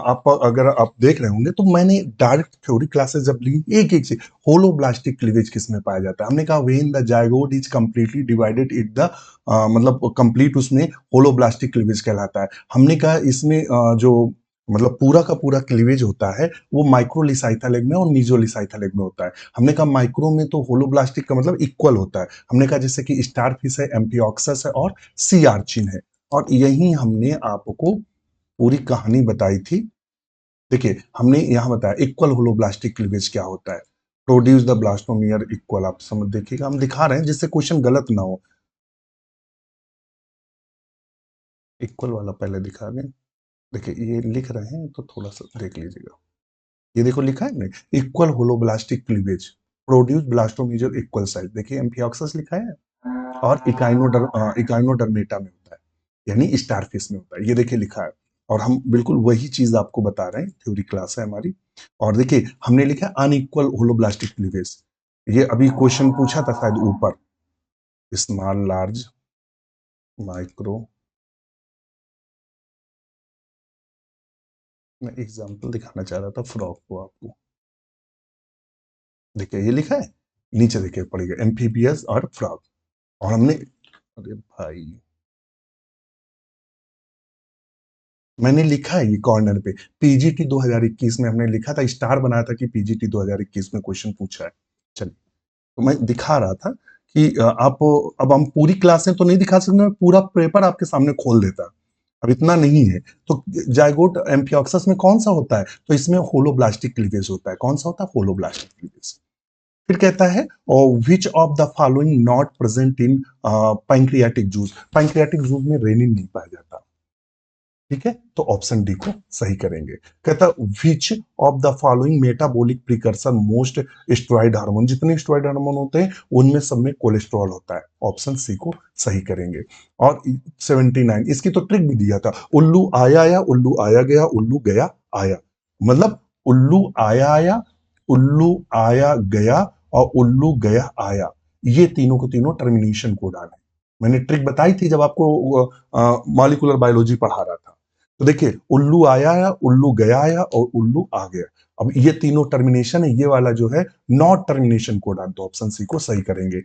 आप अगर आप देख रहे होंगे तो मैंने डायरेक्ट थ्योरी क्लासेस जब ली, एक एक से होलोब्लास्टिक क्लीवेज किस में पाया जाता है, हमने कहा when the zygote is completely divided it the मतलब कंप्लीट उसमें होलोब्लास्टिक क्लीवेज कहलाता है। हमने कहा इसमें जो मतलब पूरा का पूरा क्लीवेज होता है वो माइक्रोलिसाइथल एग में और मीजोलिसाइथल एग में होता है। हमने कहा माइक्रो में तो होलोब्लास्टिक का मतलब इक्वल होता है, हमने कहा जैसे कि स्टारफिश है, एम्पियोक्सस है और सी आर्चिन है। और यही हमने आपको पूरी कहानी बताई थी। देखिए हमने यहाँ बताया इक्वल होलोब्लास्टिक क्लीवेज क्या होता है, प्रोड्यूस द ब्लास्टोमियर इक्वल, आप समझ देखिएगा, हम दिखा रहे हैं जिससे क्वेश्चन गलत ना हो। इक्वल वाला पहले दिखा दें, देखिए ये लिख रहे हैं तो थोड़ा सा देख लीजिएगा। ये देखो लिखा है ना, equal holoblastic cleavage produce blastomere equal size, देखिए एम्फियोक्सस लिखा है और इकाइनोडर्मेटा में होता है, यानी स्टारफिश में होता है, ये देखिए लिखा है। और हम बिल्कुल वही चीज आपको बता रहे हैं, थ्योरी क्लास है हमारी। और देखिए हमने लिखा अनइक्वल होलोब्लास्टिक क्लीवेज, ये अभी क्वेश्चन पूछा था शायद ऊपर, स्मॉल, लार्ज, माइक्रो। मैं एग्जांपल दिखाना चाह रहा था फ्रॉक को आपको। देखिए ये लिखा है, नीचे देखिए पड़ेगा एम्फीबियस और फ्रॉक। और हमने, अरे भाई मैंने लिखा है ये कॉर्नर पे, पीजीटी 2021 में हमने लिखा था, स्टार बनाया था कि पीजीटी 2021 में क्वेश्चन पूछा है। चलिए, तो मैं दिखा रहा था कि आप, अब हम पूरी क्लासें तो नहीं दिखा सकते, मैं पूरा पेपर आपके सामने खोल देता, अब इतना नहीं है। तो जाइगोट एम्फियोक्सस में कौन सा होता है, तो इसमें होलोब्लास्टिक क्लीवेज होता है। कौन सा होता है, होलोब्लास्टिक क्लीवेज। फिर कहता है विच of the following not present in pancreatic juice. Pancreatic juice में रेनिन नहीं पाया जाता। ठीक है, तो ऑप्शन डी को सही करेंगे। कहता विच of the following metabolic precursor most steroid hormone. जितने स्टेरॉइड हार्मोन होते हैं उनमें सब में कोलेस्ट्रॉल होता है। ऑप्शन सी को सही करेंगे। और 79, इसकी तो ट्रिक भी दिया था, उल्लू आया आया, उल्लू आया गया, उल्लू गया आया। मतलब उल्लू आया आया, उल्लू आया गया और उल्लू गया आया, ये तीनों को तीनों टर्मिनेशन कोड आना है। मैंने ट्रिक बताई थी जब आपको मॉलिक्यूलर बायोलॉजी पढ़ा रहा था। तो देखिए उल्लू आया आया, उल्लू गया आया और उल्लू आ गया। अब ये तीनों टर्मिनेशन है, ये वाला जो है नॉट टर्मिनेशन कोड आना, तो ऑप्शन सी को सही करेंगे।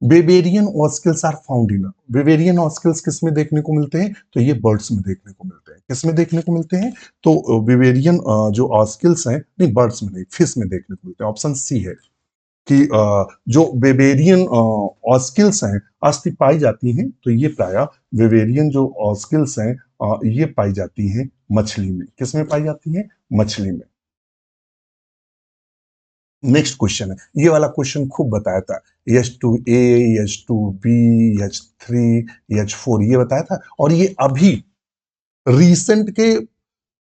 Weberian ossicles are found in, Weberian ossicles किस में देखने को मिलते हैं, तो ये बर्ड्स में देखने को मिलते हैं। किस में देखने को मिलते हैं, तो बेबेरियन जो ऑस्किल्स हैं, नहीं बर्ड्स में नहीं, फिश में देखने को मिलते हैं। ऑप्शन सी है कि जो बेबेरियन ऑस्किल्स हैं, अस्थि पाई जाती हैं, तो ये प्राय बेबेरियन जो ऑस्किल्स हैं ये पाई जाती हैं मछली में। किस में पाई जाती हैं, मछली में। नेक्स्ट क्वेश्चन है, ये वाला क्वेश्चन खूब बताया था, H2A, H2B, H3, H4 ये बताया था। और ये अभी रिसेंट के,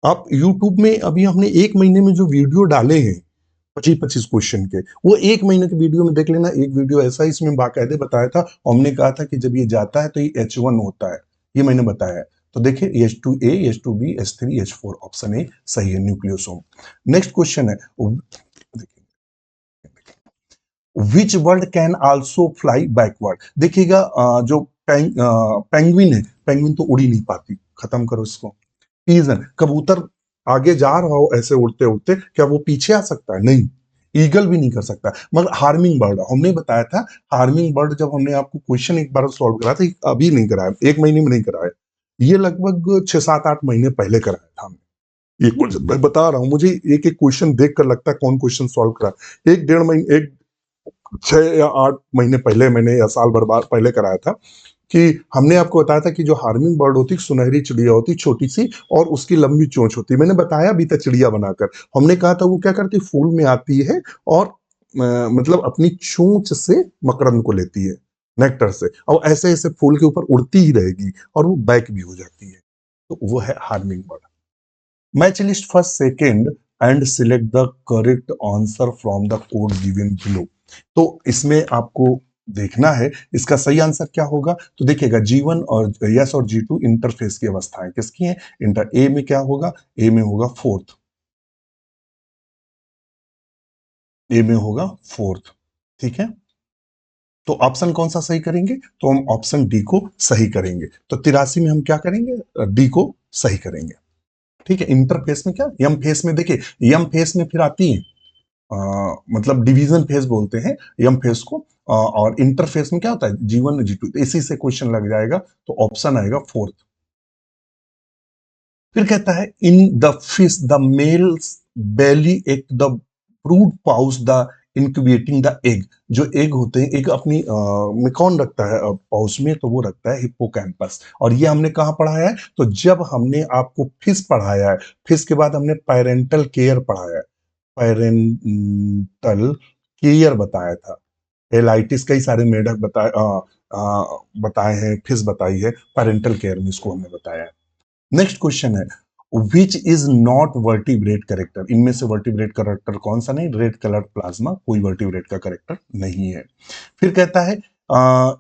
आप यूट्यूब में अभी हमने एक महीने में जो वीडियो डाले हैं 25-25 क्वेश्चन के, वो एक महीने के वीडियो में देख लेना। एक वीडियो ऐसा इसमें बाकायदे बताया था, और हमने कहा था कि जब ये जाता है तो ये H1 होता है, ये मैंने बताया है। तो देखिए H2A, H2B, H3, H4, option A सही है, न्यूक्लियोसोम। नेक्स्ट क्वेश्चन है, which bird can also fly backward. देखिएगा जो पेंगुइन है, पेंगुइन तो उड़ ही नहीं पाती, खत्म करो इसको। पीजन, कबूतर आगे जा रहा हो ऐसे उड़ते उड़ते, क्या वो पीछे आ सकता है, नहीं। ईगल भी नहीं कर सकता। मगर हार्मिंग बर्ड हमने बताया था, हार्मिंग बर्ड जब हमने आपको क्वेश्चन एक बार सॉल्व कराया था, अभी नहीं कराया, एक महीने में नहीं कराया, ये लगभग 6-7-8 महीने पहले कराया था हमने। ये क्वेश्चन मैं बता रहा हूँ, मुझे एक एक क्वेश्चन देख कर लगता है कौन क्वेश्चन सॉल्व करा। एक 1.5 महीने, एक 6 या 8 महीने पहले मैंने, या साल भर बाद पहले कराया था, कि हमने आपको बताया था कि जो हार्मिंग बर्ड होती, सुनहरी चिड़िया होती छोटी सी, और उसकी लंबी चोंच होती है। मैंने बताया भी था चिड़िया बनाकर, हमने कहा था वो क्या करती, फूल में आती है और मतलब अपनी चोंच से मकरंद को लेती है, नेक्टर से, और ऐसे ऐसे फूल के ऊपर उड़ती ही रहेगी, और वो बैक भी हो जाती है। तो वो है harming bird. Match list first second and select the correct answer from the code given below. तो इसमें आपको देखना है इसका सही आंसर क्या होगा। तो देखिएगा G1 और यस और G2 इंटरफेस की अवस्थाएं किसकी हैं, इंटर ए में क्या होगा, ए में होगा फोर्थ, ए में होगा फोर्थ। ठीक है, तो ऑप्शन कौन सा सही करेंगे, तो हम ऑप्शन डी को सही करेंगे। तो 83 में हम क्या करेंगे, डी को सही करेंगे। ठीक है, इंटरफेस में क्या, यम फेस में, देखिए यम फेस में फिर आती है मतलब डिवीजन फेज बोलते हैं यम फेज को, और इंटरफेस में क्या होता है, G1 G2, तो इसी से क्वेश्चन लग जाएगा, तो ऑप्शन आएगा फोर्थ। फिर कहता है in the fish the males belly एक the brood pouch the incubating the egg. जो एग होते हैं, एग अपनी में कौन रखता है पाउच में, तो वो रखता है हिप्पोकैम्पस। और ये हमने कहाँ पढ़ाया है, तो जब हमने आपको फिश पढ़ाया है, फिश के बाद हमने पेरेंटल केयर पढ़ाया है, पेरेंटल केयर बताया था। एलाइटिस कई सारे मेढक बताए बताए हैं, फिश बताई है, पेरेंटल केयर में इसको हमने बताया है। नेक्स्ट क्वेश्चन है, which is not vertebrate character. इनमें से वर्टिब्रेट करेक्टर कौन सा नहीं, रेड कलर प्लाज्मा कोई वर्टिब्रेट का करेक्टर नहीं है। फिर कहता है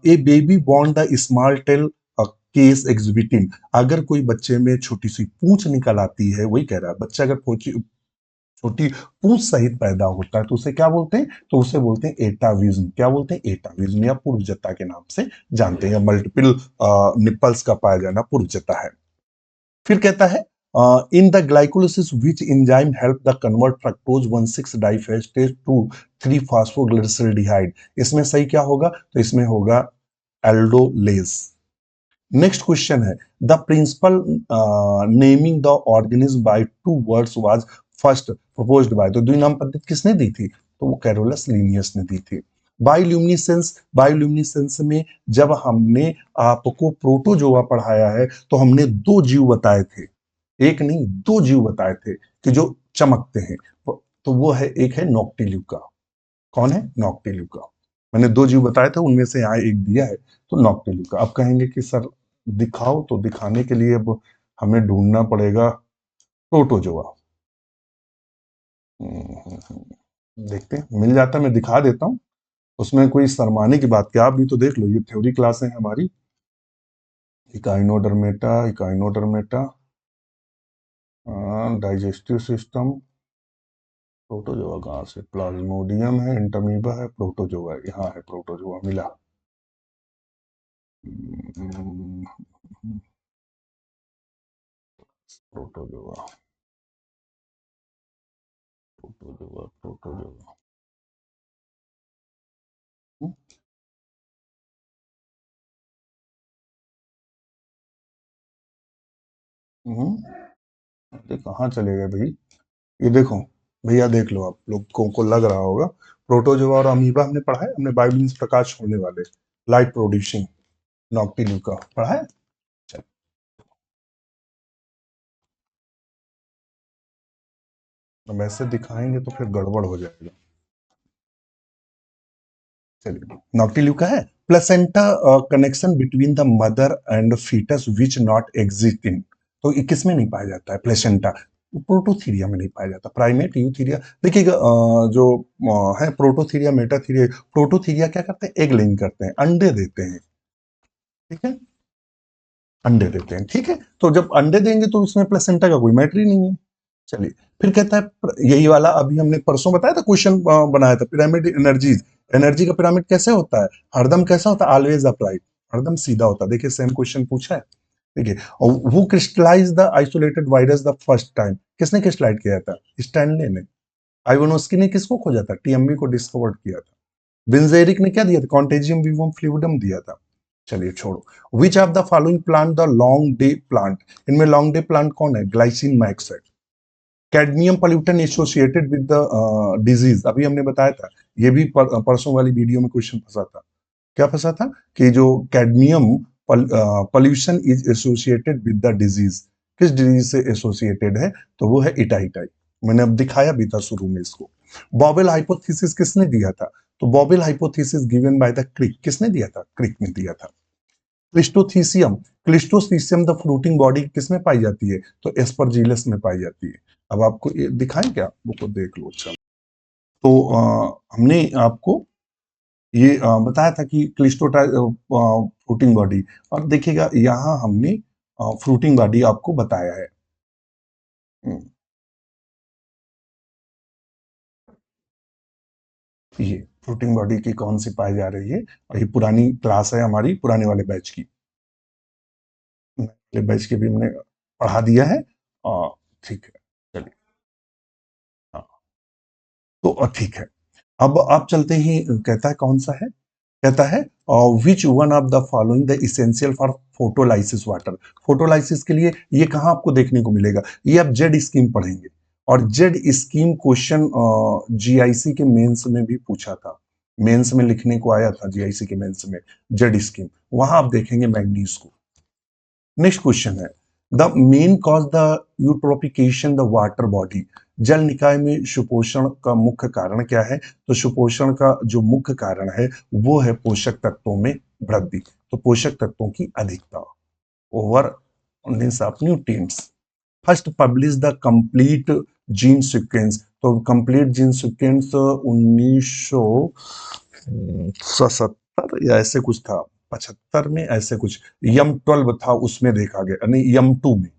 a baby born the small tail case exhibiting. अगर कोई बच्चे में छोटी सी पूंछ निकल आती है, वही कह रहा है, बच्चा अगर छोटी पूंछ सहित पैदा होता है तो उसे क्या बोलते हैं, तो उसे बोलते हैं एटाविज्म। क्या बोलते हैं, एटाविज्म, या पूर्वजता के नाम से जानते हैं, या मल्टीपल निपल्स का पाया जाना पूर्वजता है। फिर कहता है in the glycolysis which enzyme help the convert fructose 1,6 diphosphate to 3 phosphoglyceraldehyde. इसमें सही क्या होगा, तो इसमें होगा एल्डोलेज। नेक्स्ट क्वेश्चन है the principle naming the organism by two words was first proposed by, तो द्विनाम पद्धति किसने दी थी, तो वो कैरोलस लिनियस ने दी थी। बायोल्यूमिनेसेंस, बायोल्यूमिनेसेंस में जब हमने आपको प्रोटोजोआ पढ़ाया है तो हमने दो जीव बताए थे, एक नहीं दो जीव बताए थे कि जो चमकते हैं, तो वो है, एक है नॉक्टिल्यूका। कौन है, नॉक्टिल्यूका। मैंने दो जीव बताए थे, उनमें से यहाँ एक दिया है, तो नॉक्टिल्यूका। अब कहेंगे कि सर दिखाओ, तो दिखाने के लिए अब हमें ढूंढना पड़ेगा प्रोटोजोआ। देखते हैं मिल जाता है, मैं दिखा देता हूँ, उसमें कोई शर्माने की बात क्या, आप भी तो देख लो, ये थ्योरी क्लास है हमारी। Echinodermata, Echinodermata, digestive system, protozoa कहाँ से, प्लाज्मोडियम है, इंटमीबा है, प्रोटोजोआ यहाँ है, प्रोटोजोआ मिला। Protozoa, protozoa, protozoa. अरे कहाँ चले गए भाई, ये देखो भैया, देख लो, आप लोगों को लग रहा होगा प्रोटोजोआ और अमीबा हमने पढ़ा है, हमने बायोलिन्स प्रकाश छोड़ने वाले, लाइट प्रोड्यूसिंग, नॉक्टिल्यूका पढ़ा है। चल, अब ऐसे दिखाएंगे तो फिर गड़बड़ हो जाएगा। चलिए, नॉक्टिल्यूका है, placenta connection between the mother and foetus which not exist in, तो ये किस में नहीं पाया जाता है प्लेसेंटा, प्रोटोथीरिया में नहीं पाया जाता, प्राइमेट यूथीरिया। देखिएगा जो है प्रोटोथीरिया, मेटाथीरिया, प्रोटोथीरिया क्या करते हैं, एग लेइंग करते हैं, अंडे देते हैं, ठीक है, अंडे देते हैं, ठीक है, तो जब अंडे देंगे तो इसमें प्लेसेंटा का कोई मैटर ही नहीं है। चलिए, फिर कहता है यही वाला अभी हमने परसों बताया था, क्वेश्चन बनाया था, पिरामिड एनर्जीज, एनर्जी का पिरामिड कैसे होता है, हरदम कैसा होता है, ऑलवेज अपराइट, हरदम सीधा होता है। देखिए सेम क्वेश्चन पूछा है, देखिए, वो crystallize the isolated virus the first time, किसने क्रिस्टलाइज किया था, स्टैनले ने। आइवानोस्की ने किसको खोजा था, टीएमबी को डिस्कवर्ड किया था। विंजेरिक ने क्या दिया था, कॉन्टेजियम विवम फ्लूइडम दिया था। चलिए छोड़ो, which of the following plant the long day plant, इनमें लॉन्ग डे प्लांट कौन है, glycine max. Cadmium pollutant associated with the disease, अभी हमने बताया था, ये भी परसों वाली वीडियो में क्वेश्चन फंसा था, क्या फंसा था, कि जो cadmium pollution is associated with the disease, किस डिजीज से एसोसिएटेड है, तो वो है इटाइटाई। मैंने अब दिखाया भी था शुरू में इसको। बॉबेल हाइपोथेसिस किसने दिया था, तो बॉबेल हाइपोथेसिस गिवन बाय द क्रिक, किसने दिया था, क्रिक ने दिया था। Cleistothecium, cleistothecium the fruiting body किसमें पाई जाती है, तो एस्परजिलस में पाई जाती है। अब आपको ये दिखाएं क्या, बुक को देख लो। अच्छा, तो हमने आपको ये बताया था कि क्लिस्टोटा फ्रूटिंग बॉडी, और देखिएगा यहाँ हमने फ्रूटिंग बॉडी आपको बताया है। ये फ्रूटिंग बॉडी की कौन सी पाई जा रही है, और ये पुरानी क्लास है हमारी, पुराने वाले बैच की, वाले बैच की भी हमने पढ़ा दिया है। ठीक है, चलिए, हाँ, तो ठीक है। अब आप चलते ही, कहता है कौन सा है, कहता है which one of the following the essential for photolysis water, photolysis के लिए ये कहाँ आपको देखने को मिलेगा, ये आप जेड स्कीम पढ़ेंगे, और जेड स्कीम क्वेश्चन जीआईसी के मेंस में भी पूछा था, मेंस में लिखने को आया था, जीआईसी के मेंस में जेड स्कीम, वहां आप देखेंगे मैग्नीज को। नेक्स्ट क्वेश्चन है the main cause the eutrophication the water body, जल निकाय में सुपोषण का मुख्य कारण क्या है, तो सुपोषण का जो मुख्य कारण है वो है पोषक तत्वों में वृद्धि, तो पोषक तत्वों की अधिकता, over means of nutrients. First publish the complete gene sequence, तो कंप्लीट जीन सीक्वेंस 1977 या ऐसे कुछ था, 75 में ऐसे कुछ, यम 12 था उसमें देखा गया, नहीं यम 2 में,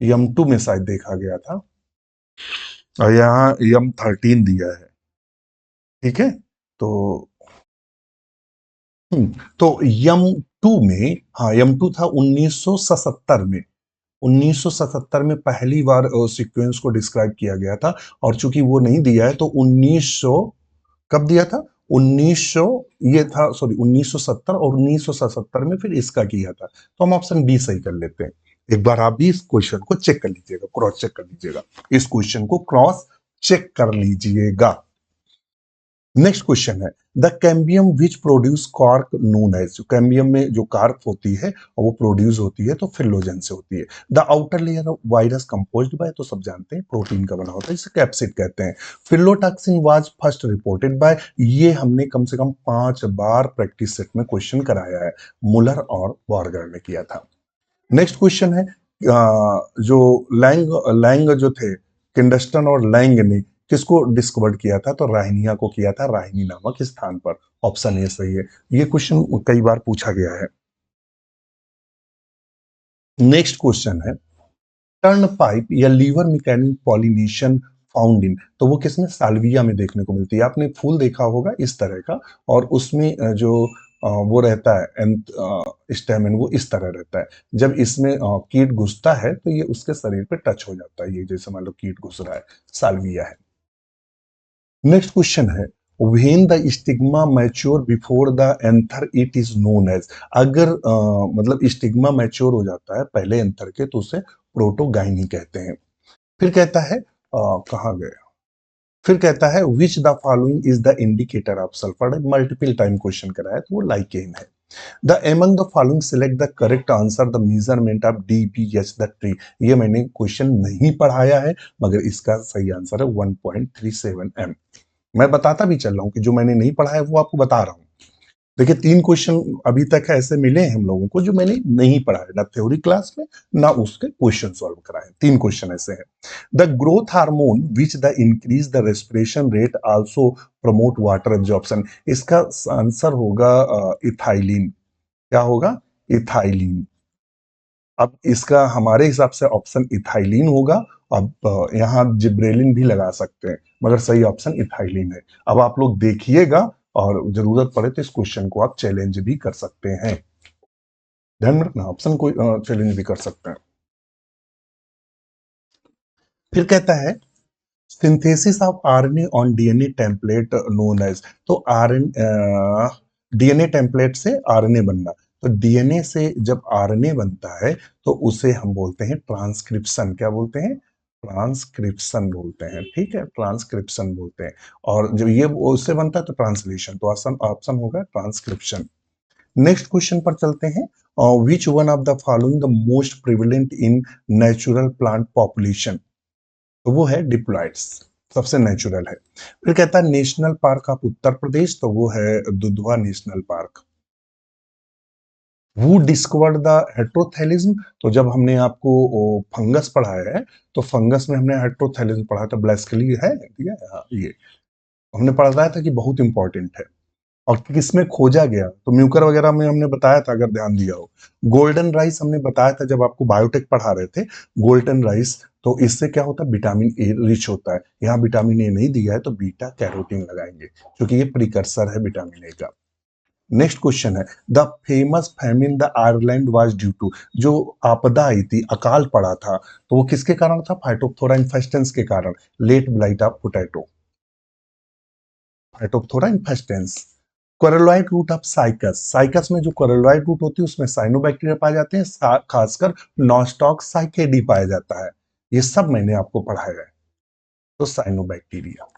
यम 2 में शायद देखा गया था। और यहाँ M13 दिया है, ठीक है। तो तो M2 में, हाँ M2 था 1977 में। 1977 में पहली बार सीक्वेंस को डिस्क्राइब किया गया था। और चूंकि वो नहीं दिया है तो 1900, कब दिया था? 1900, ये था सॉरी 1970, और 1977 में फिर इसका किया था। तो हम ऑप्शन बी सही कर लेते हैं। एक बार आप भी इस क्वेश्चन को चेक कर लीजिएगा, क्रॉस चेक कर लीजिएगा, इस क्वेश्चन को क्रॉस चेक कर लीजिएगा। नेक्स्ट क्वेश्चन है, the cambium which produce cork known as, जो कैम्बियम में जो कार्क होती है और वो प्रोड्यूस होती है तो फिलोजन से होती है। The outer layer of virus composed bye, तो सब जानते हैं प्रोटीन का बना होता है, इसे कैप्सिड कहते हैं। फिलोटॉक्सिन वाज फर्स्ट रिपोर्टेड बाय, ये हमने कम से कम 5 बार प्रैक्टिस सेट में क्वेश्चन कराया है, मुलर और बॉर्गर ने किया था। नेक्स्ट क्वेश्चन है, जो लैंग लैंग जो थे, किंडस्टन और लैंग ने किसको डिस्कवर किया था? तो राहिनिया को किया था, राहिनी नामक स्थान पर। ऑप्शन ए सही है। ये क्वेश्चन कई बार पूछा गया है। नेक्स्ट क्वेश्चन है, टर्न पाइप या lever mechanic pollination found in, तो वो किसमें? साल्विया में देखने को मिलती है। आपने फूल देखा होगा इस तरह का, और उसमें जो वो रहता है स्टेमन, वो इस तरह रहता है। जब इसमें कीट घुसता है तो ये उसके शरीर पे टच हो जाता है, ये जैसे मान लो कीट घुस रहा है, साल्विया है। नेक्स्ट क्वेश्चन है, when the stigma mature before the anther it is known as, अगर मतलब स्टिग्मा मैच्योर हो जाता है पहले एंथर के तो उसे प्रोटोगाइनी कहते हैं। फिर कहता है कहाँ गया, फिर कहता है विच the following is the indicator of sulphur, multiple time question कराया तो वो लाइकेन है। The among the following select the correct answer, the measurement of DPH the tree, ये मैंने क्वेश्चन नहीं पढ़ाया है, मगर इसका सही आंसर है 1.37 एम। मैं बताता भी चल रहा हूं कि जो मैंने नहीं पढ़ा है वो आपको बता रहा हूं। देखिए 3 क्वेश्चन अभी तक ऐसे मिले हैं हम लोगों को जो मैंने नहीं पढ़ा है, ना थ्योरी क्लास में ना उसके क्वेश्चन सॉल्व कराए। 3 क्वेश्चन ऐसे हैं। The growth hormone which the increase the respiration rate also promote water absorption, इसका आंसर होगा इथाइलिन। क्या होगा? इथाइलिन। अब इसका हमारे हिसाब से ऑप्शन इथाइलिन होगा। अब यहाँ जिब्रेलिन भी लगा सकते हैं, मगर सही ऑप्शन इथाइलिन है। अब आप लोग देखिएगा, और जरूरत पड़े तो इस क्वेश्चन को आप चैलेंज भी कर सकते हैं। ध्यान में रखना, ऑप्शन को चैलेंज भी कर सकते हैं। फिर कहता है, synthesis of RNA on DNA template known as, तो आरएन डीएनए टेम्पलेट से आरएनए बनना, तो डीएनए से जब आरएनए बनता है तो उसे हम बोलते हैं ट्रांसक्रिप्शन। क्या बोलते हैं? ट्रांसक्रिप्शन बोलते हैं, ठीक है, ट्रांसक्रिप्शन बोलते हैं। और जब ये उससे बनता है तो ट्रांसलेशन, तो ऑप्शन ऑप्शन होगा ट्रांसक्रिप्शन। नेक्स्ट क्वेश्चन पर चलते हैं, which one of the following the most prevalent in natural plant population, तो वो है डिप्लॉइड्स, सबसे नेचुरल है। फिर कहता है national park of Uttar Pradesh, तो वो है Dudhwa national park. Who discovered the heterothallism, तो जब हमने आपको फंगस पढ़ाया है तो फंगस में हमने हेट्रोथैलिज्म पढ़ा था, ब्लैस्कली है, ठीक है, हाँ, ये हमने पढ़ाया था कि बहुत इंपॉर्टेंट है। और किसमें खोजा गया, तो म्यूकर वगैरह में हमने बताया था, अगर ध्यान दिया हो। गोल्डन राइस हमने बताया था जब आपको बायोटेक पढ़ा रहे थे, गोल्डन राइस, तो इससे क्या होता है? विटामिन ए रिच होता है। यहाँ विटामिन ए नहीं दिया है तो बीटा कैरोटीन लगाएंगे, क्योंकि ये प्रिकर्सर है विटामिन ए का। नेक्स्ट क्वेश्चन है, the famous famine the Ireland was due to, जो आपदा आई थी, अकाल पड़ा था, तो वो किसके कारण था? फाइटोप्थोरा इन्फेस्टेंस के कारण, late blight of potato, phytophthora infestans. Coralloid root of cycas, cycas में जो कोरेलॉइड रूट होती है उसमें साइनोबैक्टीरिया पाए जाते हैं, खासकर नॉस्टॉक साइकेडी पाया जाता है। ये सब मैंने आपको पढ़ाया है, तो cyanobacteria.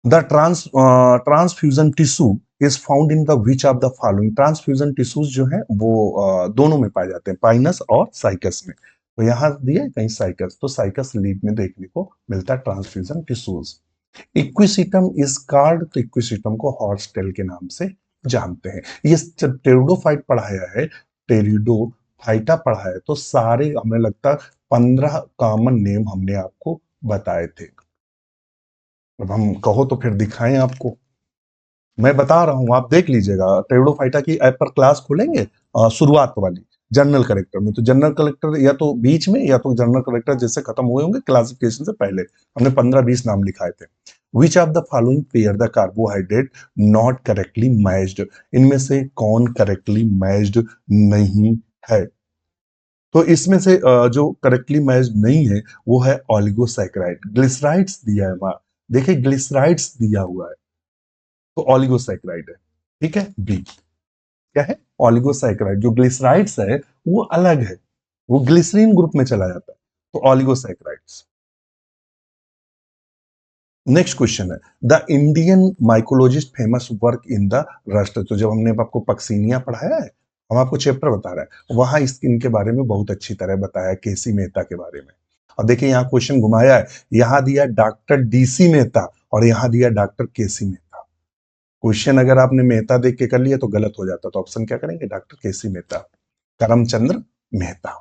The transfusion tissue is found in the which of the following, transfusion tissues जो है वो दोनों में पाए जाते हैं, पाइनस और साइकस में। तो यहाँ दिया है कहीं साइकस, तो साइकस लीड में देखने को मिलता है transfusion tissues. Equisetum is called, तो इक्विसिटम को हॉर्स टेल के नाम से जानते हैं। ये टेरिडोफाइट पढ़ाया है, टेरिडोफाइटा पढ़ा है, तो सारे हमें लगता है 15 कॉमन नेम हमने आपको बताए थे। अब हम कहो तो फिर दिखाएं आपको, मैं बता रहा हूं, आप देख लीजिएगा, टेरिडोफाइटा की ऐप पर क्लास खोलेंगे, शुरुआत वाली, जनरल करेक्टर में। तो जनरल करेक्टर या तो बीच में या तो जनरल करेक्टर जैसे खत्म हुए होंगे क्लासिफिकेशन से पहले। हमने 15-20 नाम लिखाए थे। विच of the following pair the carbohydrate not correctly matched, इनमें से कौन करेक्टली मैच्ड नहीं है? तो इसमें से जो करेक्टली मैच्ड नहीं है वो है ऑलिगोसैकेराइड। ग्लिसराइड्स दिया है वहां, देखिए ग्लिसराइड्स दिया हुआ है, तो ऑलिगोसैकेराइड है। ठीक है, बी क्या है? ऑलिगोसैकेराइड। जो ग्लिसराइड्स है वो अलग है, वो ग्लिसरीन ग्रुप में चला जाता है, तो ऑलिगोसैकेराइड्स। नेक्स्ट क्वेश्चन है, the Indian mycologist famous work in the राष्ट्र। तो जब हमने आपको पक्सिनिया पढ़ाया है, हम आपको चैप्टर बता रहे हैं, वहां इनके बारे में बहुत अच्छी तरह बताया, केसी मेहता के बारे में। अब देखिए यहाँ क्वेश्चन घुमाया है, यहां दिया डॉक्टर डीसी मेहता और यहां दिया डॉक्टर केसी मेहता। क्वेश्चन अगर आपने मेहता देख के कर लिया तो गलत हो जाता, तो ऑप्शन क्या करेंगे? Doctor KC Mehta, Karamchandra Mehta.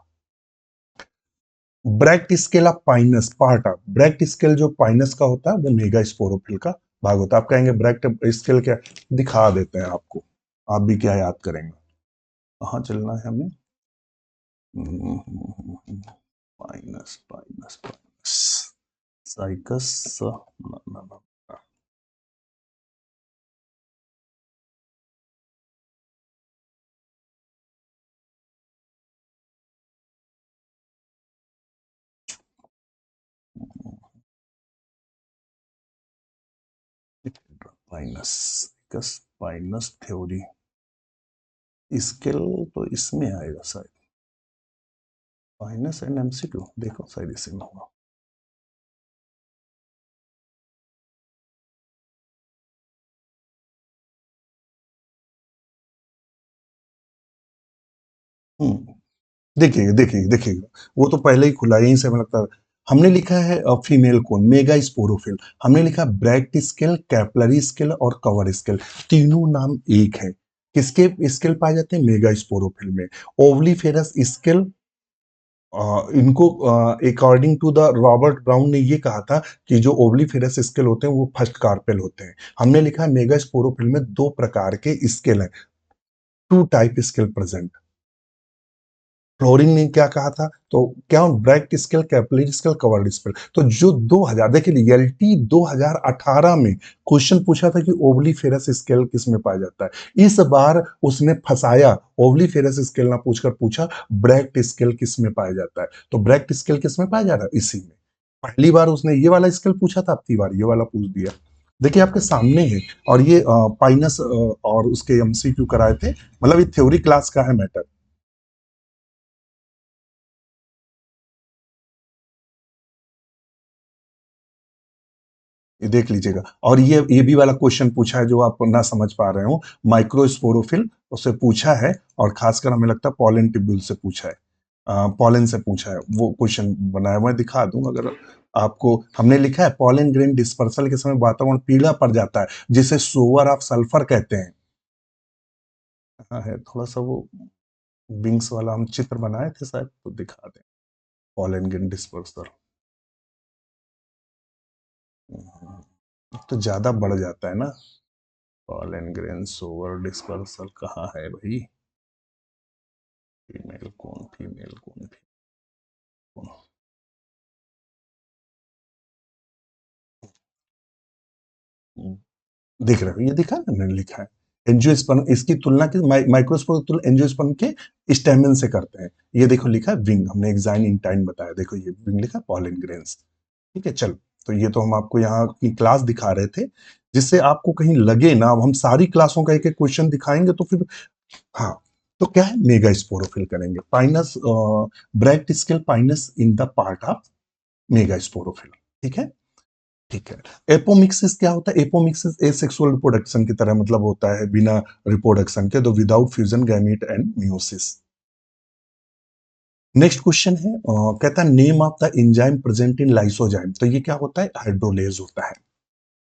Bract scale of pinus part of, bract scale जो पाइनस का होता है वो मेगा स्पोरोफिल का भाग होता है। आप कहेंगे ब्रैक्ट स्केल क्या, दिखा देते हैं आपको, आप भी क्या याद करेंगे, कहाँ चलना है हमें? Pinus Pinus Pinus cycas Pinus Pinus theory scale तो इसमें आएगा शायद, माइनस एंड एमसीक्यू, देखो शायद इसी में होगा। देखिए देखिए देखिए, वो तो पहले ही खुला, यहीं से हमें लगता है। हमने लिखा है फीमेल कोन मेगा स्पोरोफिल, हमने लिखा ब्रैक्ट स्केल, कैपलरी स्केल और कवर स्केल, तीनों नाम एक है। किसके स्केल पाए जाते हैं? मेगा स्पोरोफिल में। ओवलीफेरस स्केल, इनको according to the Robert Brown ने ये कहा था कि जो ओवलीफेरस स्केल होते हैं वो फर्स्ट कार्पेल होते हैं। हमने लिखा है मेगा स्पोरोफिल में दो प्रकार के स्केल हैं, two type scale present. Florin ने क्या कहा था? तो क्या bract scale, capillary scale, covered scale. तो जो 2000 देखिए एलटी 2018 में क्वेश्चन पूछा था कि ओवलीफेरस स्केल किस में पाया जाता है, इस बार उसने फंसाया, ओवलीफेरस स्केल ना पूछकर पूछा ब्रैक्ट स्केल किस में पाया जाता है। तो ब्रैक्ट स्केल किस में पाया जा रहा है? इसी में। पहली बार उसने ये वाला स्केल पूछा था, अब की बार ये वाला पूछ दिया। देखिए आपके सामने है, और ये पाइनस और उसके एमसीक्यू कराए थे, मतलब ये थ्योरी क्लास का है मैटर। ये देख लीजिएगा। और ये भी वाला क्वेश्चन पूछा है जो आप ना समझ पा रहे हो, माइक्रोस्पोरोफिल उससे पूछा है, और खासकर हमें लगता है पॉलन ट्यूब्यूल से पूछा है, पॉलन से पूछा है, वो क्वेश्चन बनाया हुआ है, दिखा दूं अगर आपको। हमने लिखा है पॉलन ग्रेन डिस्पर्सल के समय वातावरण पीला पड़ जाता है, जिसे सोवर ऑफ सल्फर कहते हैं। हाँ है थोड़ा सा वो विंग्स वाला हम चित्र बनाए थे शायद, तो दिखा दें। पॉलन ग्रेन डिस्पर्सल तो ज्यादा बढ़ जाता है ना। पॉलन ग्रेन सोवर डिस्पर्सल कहाँ है भाई? फीमेल कौन, फीमेल कौन, फीमेल कौन? देख रहे हो, ये दिखा ना, मैंने लिखा है एंजियोस्पर्म, इसकी तुलना की माइक्रोस्पोर की तुलना एंजियोस्पर्म के स्टेमिन से करते हैं। ये देखो लिखा है विंग, हमने एक्साइन इंटाइन बताया, देखो ये विंग लिखा है, पॉलन ग्रेन्स। ठीक है चलो, तो ये तो हम आपको यहाँ की क्लास दिखा रहे थे, जिससे आपको कहीं लगे ना, अब हम सारी क्लासों का एक एक क्वेश्चन दिखाएंगे तो फिर। हाँ, तो क्या है, मेगा स्पोरोफिल करेंगे, Pinus bract scale Pinus in the part of mega sporophyll. ठीक है, ठीक है। एपोमिक्सिस क्या होता है? एपोमिक्सिस एसेक्सुअल रिप्रोडक्शन की तरह मतलब होता है, बिना रिप्रोडक्शन के, तो without fusion gamete and meiosis. Next question है, कहता है name of the enzyme present in lysozyme. तो ये क्या होता है? हाइड्रोलेज होता है।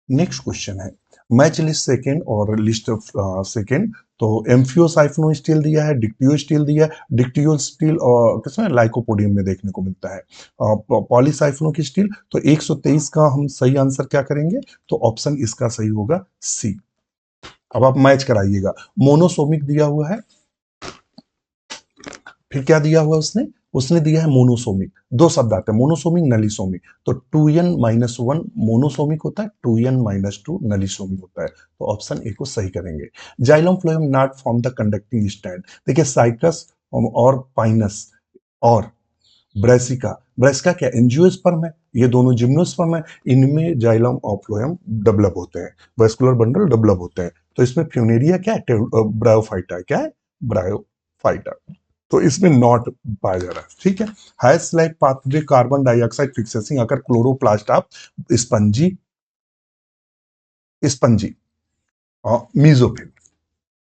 नेक्स्ट क्वेश्चन है, मैच लिस्ट सेकेंड और लिस्ट ऑफ सेकेंड। तो एम्फियो साइफनो स्टील दिया है, डिक्टियो स्टील दिया है, डिक्टियो स्टील और किसमें लाइकोपोडियम में देखने को मिलता है, पॉलीसाइफनो की स्टील। तो 123 का हम सही आंसर क्या करेंगे? तो ऑप्शन इसका सही होगा सी। अब आप मैच कराइएगा। मोनोसोमिक दिया हुआ है, फिर क्या दिया हुआ उसने, उसने दिया है मोनोसोमिक। दो शब्द आते हैं, मोनोसोमिक नलिसोमिक। तो 2n-1 मोनोसोमिक होता है, 2n-2 नलिसोमिक होता है। तो ऑप्शन ए को सही करेंगे। Xylem phloem not form the conducting stand. देखिए साइकस और पाइनस और ब्रेसिका, ब्रेसिका क्या एंजियोस्पर्म है, ये दोनों जिम्नोस्पर्म है। इनमें जाइलम और फ्लोएम डेवलप होते हैं, वेस्कुलर बंडल डेवलप होते हैं। तो इसमें फ्यूनेरिया क्या है, ब्रायोफाइटा है। क्या है, ब्रायोफाइटा। तो इसमें नॉट पाया जा रहा है, ठीक है। Hatch Slack pathway carbon dioxide fixing अगर chloroplast of spongy, spongy mesophyll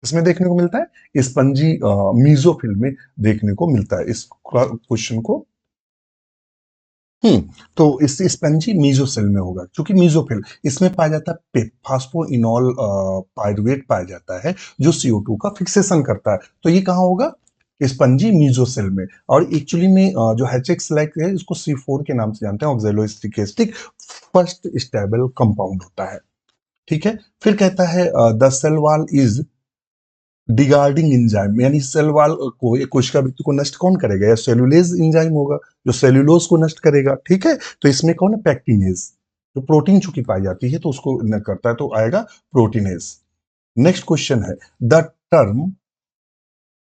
इसमें देखने को मिलता है, स्पंजी मीजोफिल में देखने को मिलता है। इस क्वेश्चन को हम्म तो इस स्पंजी मीजोसेल में होगा, क्योंकि मीजोफिल इसमें पाया जाता है फास्फोइनोल पायरुवेट पाया जाता है, जो CO2 का फिक्सेशन करता है। तो ये कहाँ होगा, स्पंजी मीजोसेल में। और एक्चुअली में जो HX लाइक है, इसको C4 के नाम से जानते हैं, ऑक्जेलोस्टिकेस्टिक फर्स्ट स्टेबल कंपाउंड होता है, ठीक है। फिर कहता है the cell wall is degrading enzyme, यानी सेल वॉल को, कोशिका भित्ति को नष्ट कौन करेगा, या सेलुलेज एंजाइम होगा जो सेल्यूलोज को नष्ट करेगा, ठीक है। तो इसमें कौन है, पैक्टिनेज, जो प्रोटीन चूंकि पाई जाती है तो उसको न करता है, तो आएगा प्रोटीनेज। नेक्स्ट क्वेश्चन है, द टर्म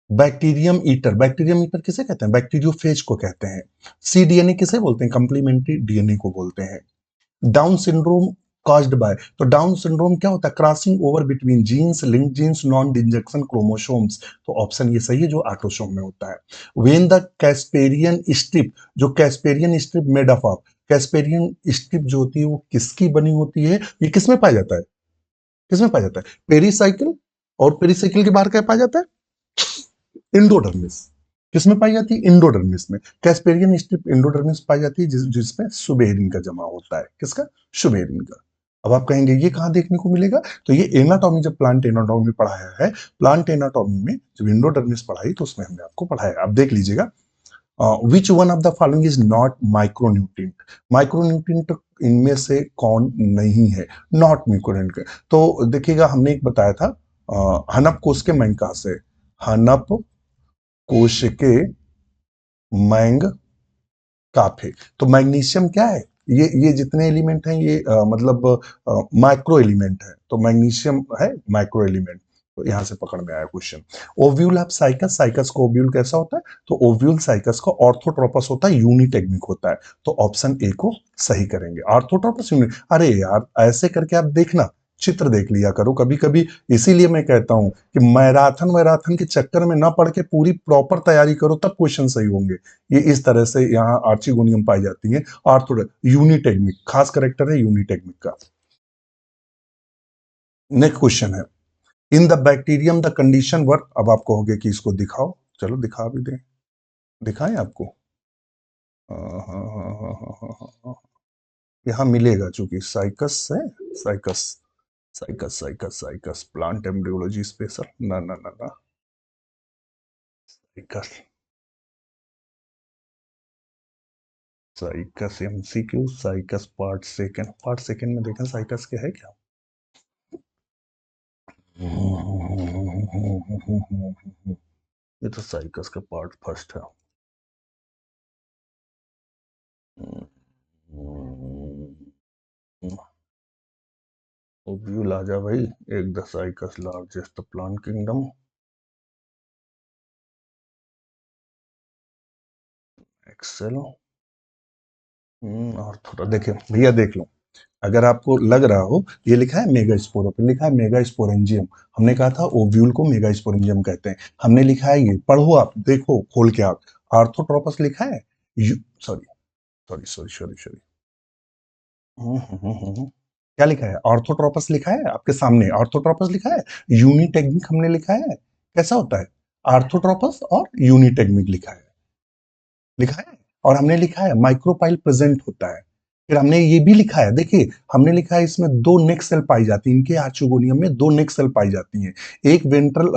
बैक्टीरियम ईटर किसे कहते हैं, बैक्टीरियोफेज को कहते हैं। CDNA किसे बोलते हैं, कंप्लीमेंट्री DNA को बोलते हैं। डाउन सिंड्रोम कॉज्ड बाय, तो डाउन सिंड्रोम क्या होता है, crossing over between genes, link genes, non disjunction chromosomes. तो ऑप्शन ये सही है, जो ऑटोसोम में होता है। व्हेन द कैस्पेरियन स्ट्रिप, जो Casparian strip made of, Casparian strip जो होती है वो किसकी बनी होती है, ये किसमें पाया जाता है, किसमें पाया जाता है, पेरीसाइकिल। और पेरीसाइकिल के बाहर क्या पाया जाता है, इंडोडर्मिस। किसमें पाई जाती है, इंडोडर्मिस में। कैस्पेरियन स्ट्रिप इंडोडर्मिस पाई जाती है, जिसमें सुबेरिन का जमा होता है, किसका, सुबेरिन का। अब आप कहेंगे ये कहाँ देखने को मिलेगा, तो ये एनाटॉमी, जब प्लांट एनाटॉमी में पढ़ाया है, प्लांट एनाटॉमी में जब इंडोडर्मिस पढ़ाई तो उसमें हमने आपको पढ़ाया। आप देख लीजिएगा, which one of the following is not micronutrient, micronutrient इनमें से कौन नहीं है, नॉट माइक्रोन्यूट्रिएंट। तो देखिएगा, हमने एक बताया था हनप कोश के मैंका से, हनप कोश के मैंग काफे। तो मैग्नीशियम क्या है, ये जितने एलिमेंट हैं ये मतलब माइक्रो एलिमेंट है, तो मैग्नीशियम है माइक्रो एलिमेंट। तो यहां से पकड़ में आया question. Ovule of cycas, cycas का ओव्यूल कैसा होता है, तो ओव्यूल साइकस का ऑर्थोट्रोपस होता है, यूनिटेग्मिक होता है। तो ऑप्शन ए को सही करेंगे, ऑर्थोट्रोपस यूनि। अरे यार ऐसे करके आप देखना, चित्र देख लिया करो कभी कभी। इसीलिए मैं कहता हूं कि मैराथन वैराथन के चक्कर में ना पढ़ के पूरी प्रॉपर तैयारी करो, तब क्वेश्चन सही होंगे। ये इस तरह से यहाँ आर्चिगोनियम पाई जाती है। आर्थो यूनिटेग्मिक खास करेक्टर है यूनिटेग्मिक का। नेक्स्ट क्वेश्चन है, in the bacterium the condition work. अब आप कहोगे कि इसको दिखाओ, चलो दिखा भी दें, दिखाएं आपको। हाँ, हाँ, हाँ, हाँ, हाँ, हाँ, हाँ, हाँ। यहाँ मिलेगा, चूंकि साइकस है, cycas, cycas cycas cycas plant embryology special, ना ना ना ना, cycas, cycas MCQ, cycas part second में देखें साइकस के है क्या। ये तो साइकस का पार्ट फर्स्ट है। ओव्यूल आ जा भाई, एक the cycas largest plant kingdom, excel. और थोड़ा देखिए भैया, देख लो, अगर आपको लग रहा हो, ये लिखा है मेगास्पोरोफिल, लिखा है मेगास्पोरेंजियम। हमने कहा था ओव्यूल को मेगास्पोरेंजियम कहते हैं, हमने लिखा है ये, पढ़ो आप, देखो खोल के आप। आर्थोट्रोपस लिखा है, sorry sorry sorry sorry sorry, क्या लिखा है, ऑर्थोट्रोपस लिखा है आपके सामने, ऑर्थोट्रोपस लिखा है। यूनिटेग्मिक हमने लिखा है, कैसा होता है, आर्थोट्रोपस और यूनिटेग्मिक लिखा है, लिखा है। और हमने लिखा है माइक्रोपाइल प्रेजेंट होता है, फिर हमने ये भी लिखा है, देखिए हमने लिखा है इसमें दो नेक सेल पाई जाती है, इनके आर्चोगोनियम में दो नेक सेल पाई जाती हैं, एक वेंट्रल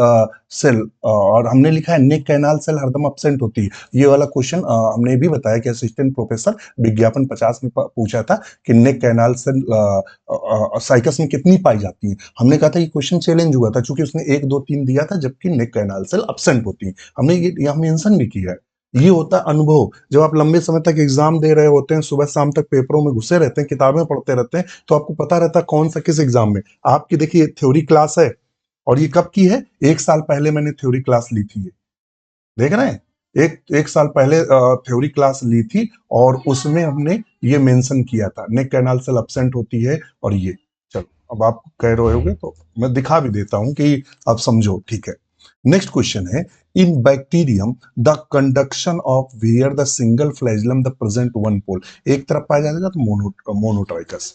सेल, और हमने लिखा है नेक कैनाल सेल हरदम एब्सेंट होती है। ये वाला क्वेश्चन हमने भी बताया कि असिस्टेंट प्रोफेसर विज्ञापन 50 में पूछा था कि नेक कैनाल सेल साइकस में कितनी पाई जाती है। हमने कहा था ये क्वेश्चन चैलेंज हुआ था क्योंकि उसने 1 2 3 दिया था, जबकि नेक कैनाल सेल एब्सेंट होती है। हमने ये यहाँ मेंशन भी किया है। ये होता है अनुभव। जब आप लंबे समय तक एग्जाम दे रहे होते हैं, सुबह शाम तक पेपरों में घुसे रहते हैं, किताबें पढ़ते रहते हैं, तो आपको पता रहता है कौन सा किस एग्जाम में। आपकी देखिए थ्योरी क्लास है, और ये कब की है? 1 साल पहले मैंने थ्योरी क्लास ली थी। देख रहे हैं, एक साल पहले थ्योरी क्लास ली थी, और उसमें हमने ये मेंशन किया था नेक कैनाल सेल एब्सेंट होती है। और ये चलो, अब आप कह रहे होगे तो मैं दिखा भी देता हूं कि आप समझो, ठीक है। नेक्स्ट क्वेश्चन है, in bacterium the condition of where the single flagellum the present one pole, एक तरफ पाया जाएगा तो मोनोट्राइकस।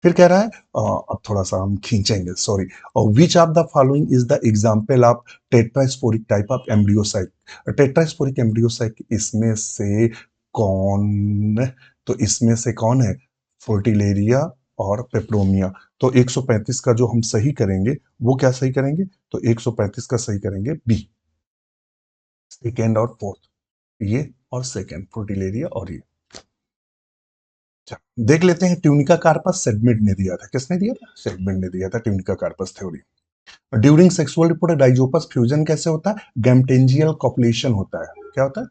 फिर कह रहा है अब थोड़ा सा हम खींचेंगे, sorry, which of the following is the example of tetrasporic type of embryo sac. Tetrasporic embryo sac इसमें से कौन, तो इसमें से कौन है? फोर्टिलेरिया और पेप्रोमिया। तो 135 का जो हम सही करेंगे वो क्या सही करेंगे? तो 135 का सही करेंगे बी, सेकेंड और फोर्थ, ये और सेकेंड, फोर्टिलेरिया और ये। देख लेते हैं, ट्यूनिका कार्पस सेगमेंट ने दिया था। किसने दिया था? सेगमेंट ने दिया था tunica corpus theory. During sexual reproduction rhizopus fusion कैसे होता है? गैमेटेंजियल कॉपुलेशन होता है। क्या होता है?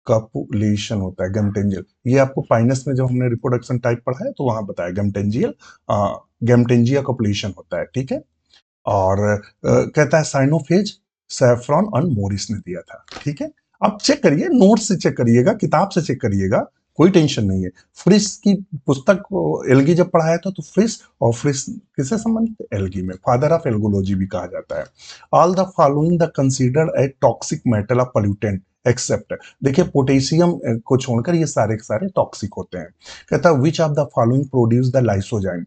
कॉपुलेशन होता है, गैमेटेंजियल। ये आपको पाइनस में जब हमने रिप्रोडक्शन टाइप पढ़ा है तो वहां बताया गैमेटेंजियल, गैमेटेंजिया कॉपुलेशन होता है, ठीक है। और कहता है साइनोफेज, सैफ्रॉन और मोरिस ने दिया था, ठीक है। अब चेक करिए, नोट से चेक करिएगा, किताब से चेक करिएगा, कोई टेंशन नहीं है। फ्रिस की पुस्तक एल्गी जब पढ़ाया था तो फ्रिस, और फ्रिस किससे संबंधित है? एल्गी में, फादर ऑफ एल्गोलॉजी भी कहा जाता है। All the following the considered a toxic metal of pollutant except, देखिए पोटेशियम को छोड़कर ये सारे के सारे टॉक्सिक होते हैं। कहता है विच of the following produce the lysozyme.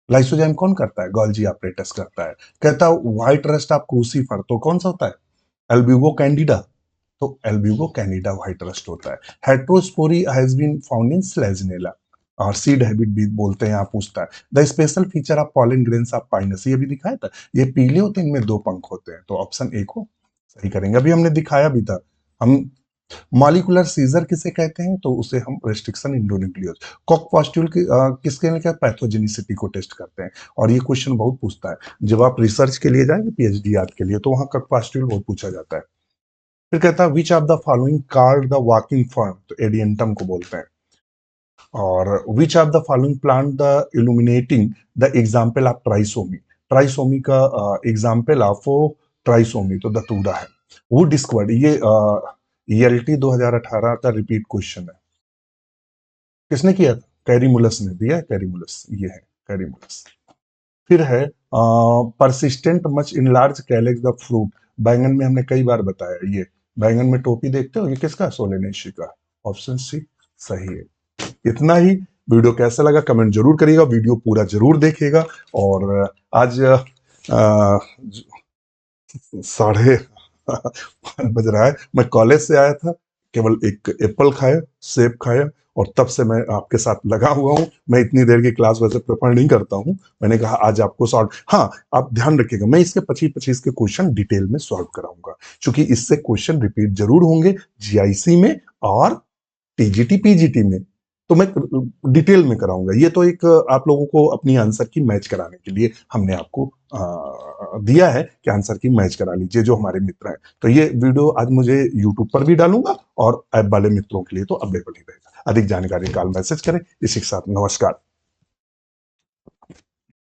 Lysozyme कौन करता है? गोल्जी ऑपरेटस करता है। कहता है व्हाइट रस्ट ऑफ क्रूसीफर, तो कौन सा होता है? एल्ब्यूगो कैंडिडा, तो एल्ब्यूगो कैंडिडा व्हाइट रस्ट होता है। Heterospory has been found in selaginella, और सीड हैबिट भी बोलते हैं, यहाँ पूछता है। The special feature of pollen grains of pinus, ये भी दिखाया था, ये पीले होते हैं, इनमें 2 पंख होते हैं, तो ऑप्शन ए को सही करेंगे। अभी हमने दिखाया भी था। हम मॉलिक्यूलर सीजर किसे कहते हैं? तो उसे हम रेस्ट्रिक्शन इंडोन्यूक्लियोज। कॉक पॉस्ट्यूल किसके लिए? पैथोजेनिसिटी को टेस्ट करते हैं, और ये क्वेश्चन बहुत पूछता है जब आप रिसर्च के लिए जाएंगे, पीएचडी याद के लिए, तो वहां कॉक पॉस्ट्यूल बहुत पूछा जाता है। फिर कहता है विच of the following card the walking firm, तो एडियंटम को बोलते हैं। और विच of the following plant the illuminating the example of trisomy. Trisomy का एग्जाम्पल ऑफ ट्राइसोमी तो दतूरा है। वो डिस्कवर्ड, ये ELT 2018 का रिपीट क्वेश्चन है। किसने किया था? कैरीमुलस ने दिया, कैरीमुलस, ये है कैरीमुलस। फिर है persistent much in large calyx the fruit, बैंगन में हमने कई बार बताया, ये बैंगन में टोपी देखते हो, ये किसका? सोलेनेसी का, ऑप्शन सी सही है। इतना ही। वीडियो कैसा लगा कमेंट जरूर करिएगा, वीडियो पूरा जरूर देखिएगा। और आज साढ़े 5 बज रहा है, मैं कॉलेज से आया था, केवल एक एप्पल खाया, सेब खाया, और तब से मैं आपके साथ लगा हुआ हूं। मैं इतनी देर की क्लास वैसे प्रेफर नहीं करता हूं, मैंने कहा आज आपको सॉल्व, हाँ आप ध्यान रखिएगा, मैं इसके 25-25 के क्वेश्चन डिटेल में सॉल्व कराऊंगा, क्योंकि इससे क्वेश्चन रिपीट जरूर होंगे GIC में और TGT PGT में, तो मैं डिटेल में कराऊंगा। ये तो एक आप लोगों को अपनी आंसर की मैच कराने के लिए हमने आपको दिया है कि आंसर की मैच करा लीजिए, जो हमारे मित्र हैं। तो ये वीडियो आज मुझे यूट्यूब पर भी डालूंगा, और ऐप वाले मित्रों के लिए तो अवेलेबल ही रहेगा। अधिक जानकारी कॉल मैसेज करें। इसी के साथ नमस्कार।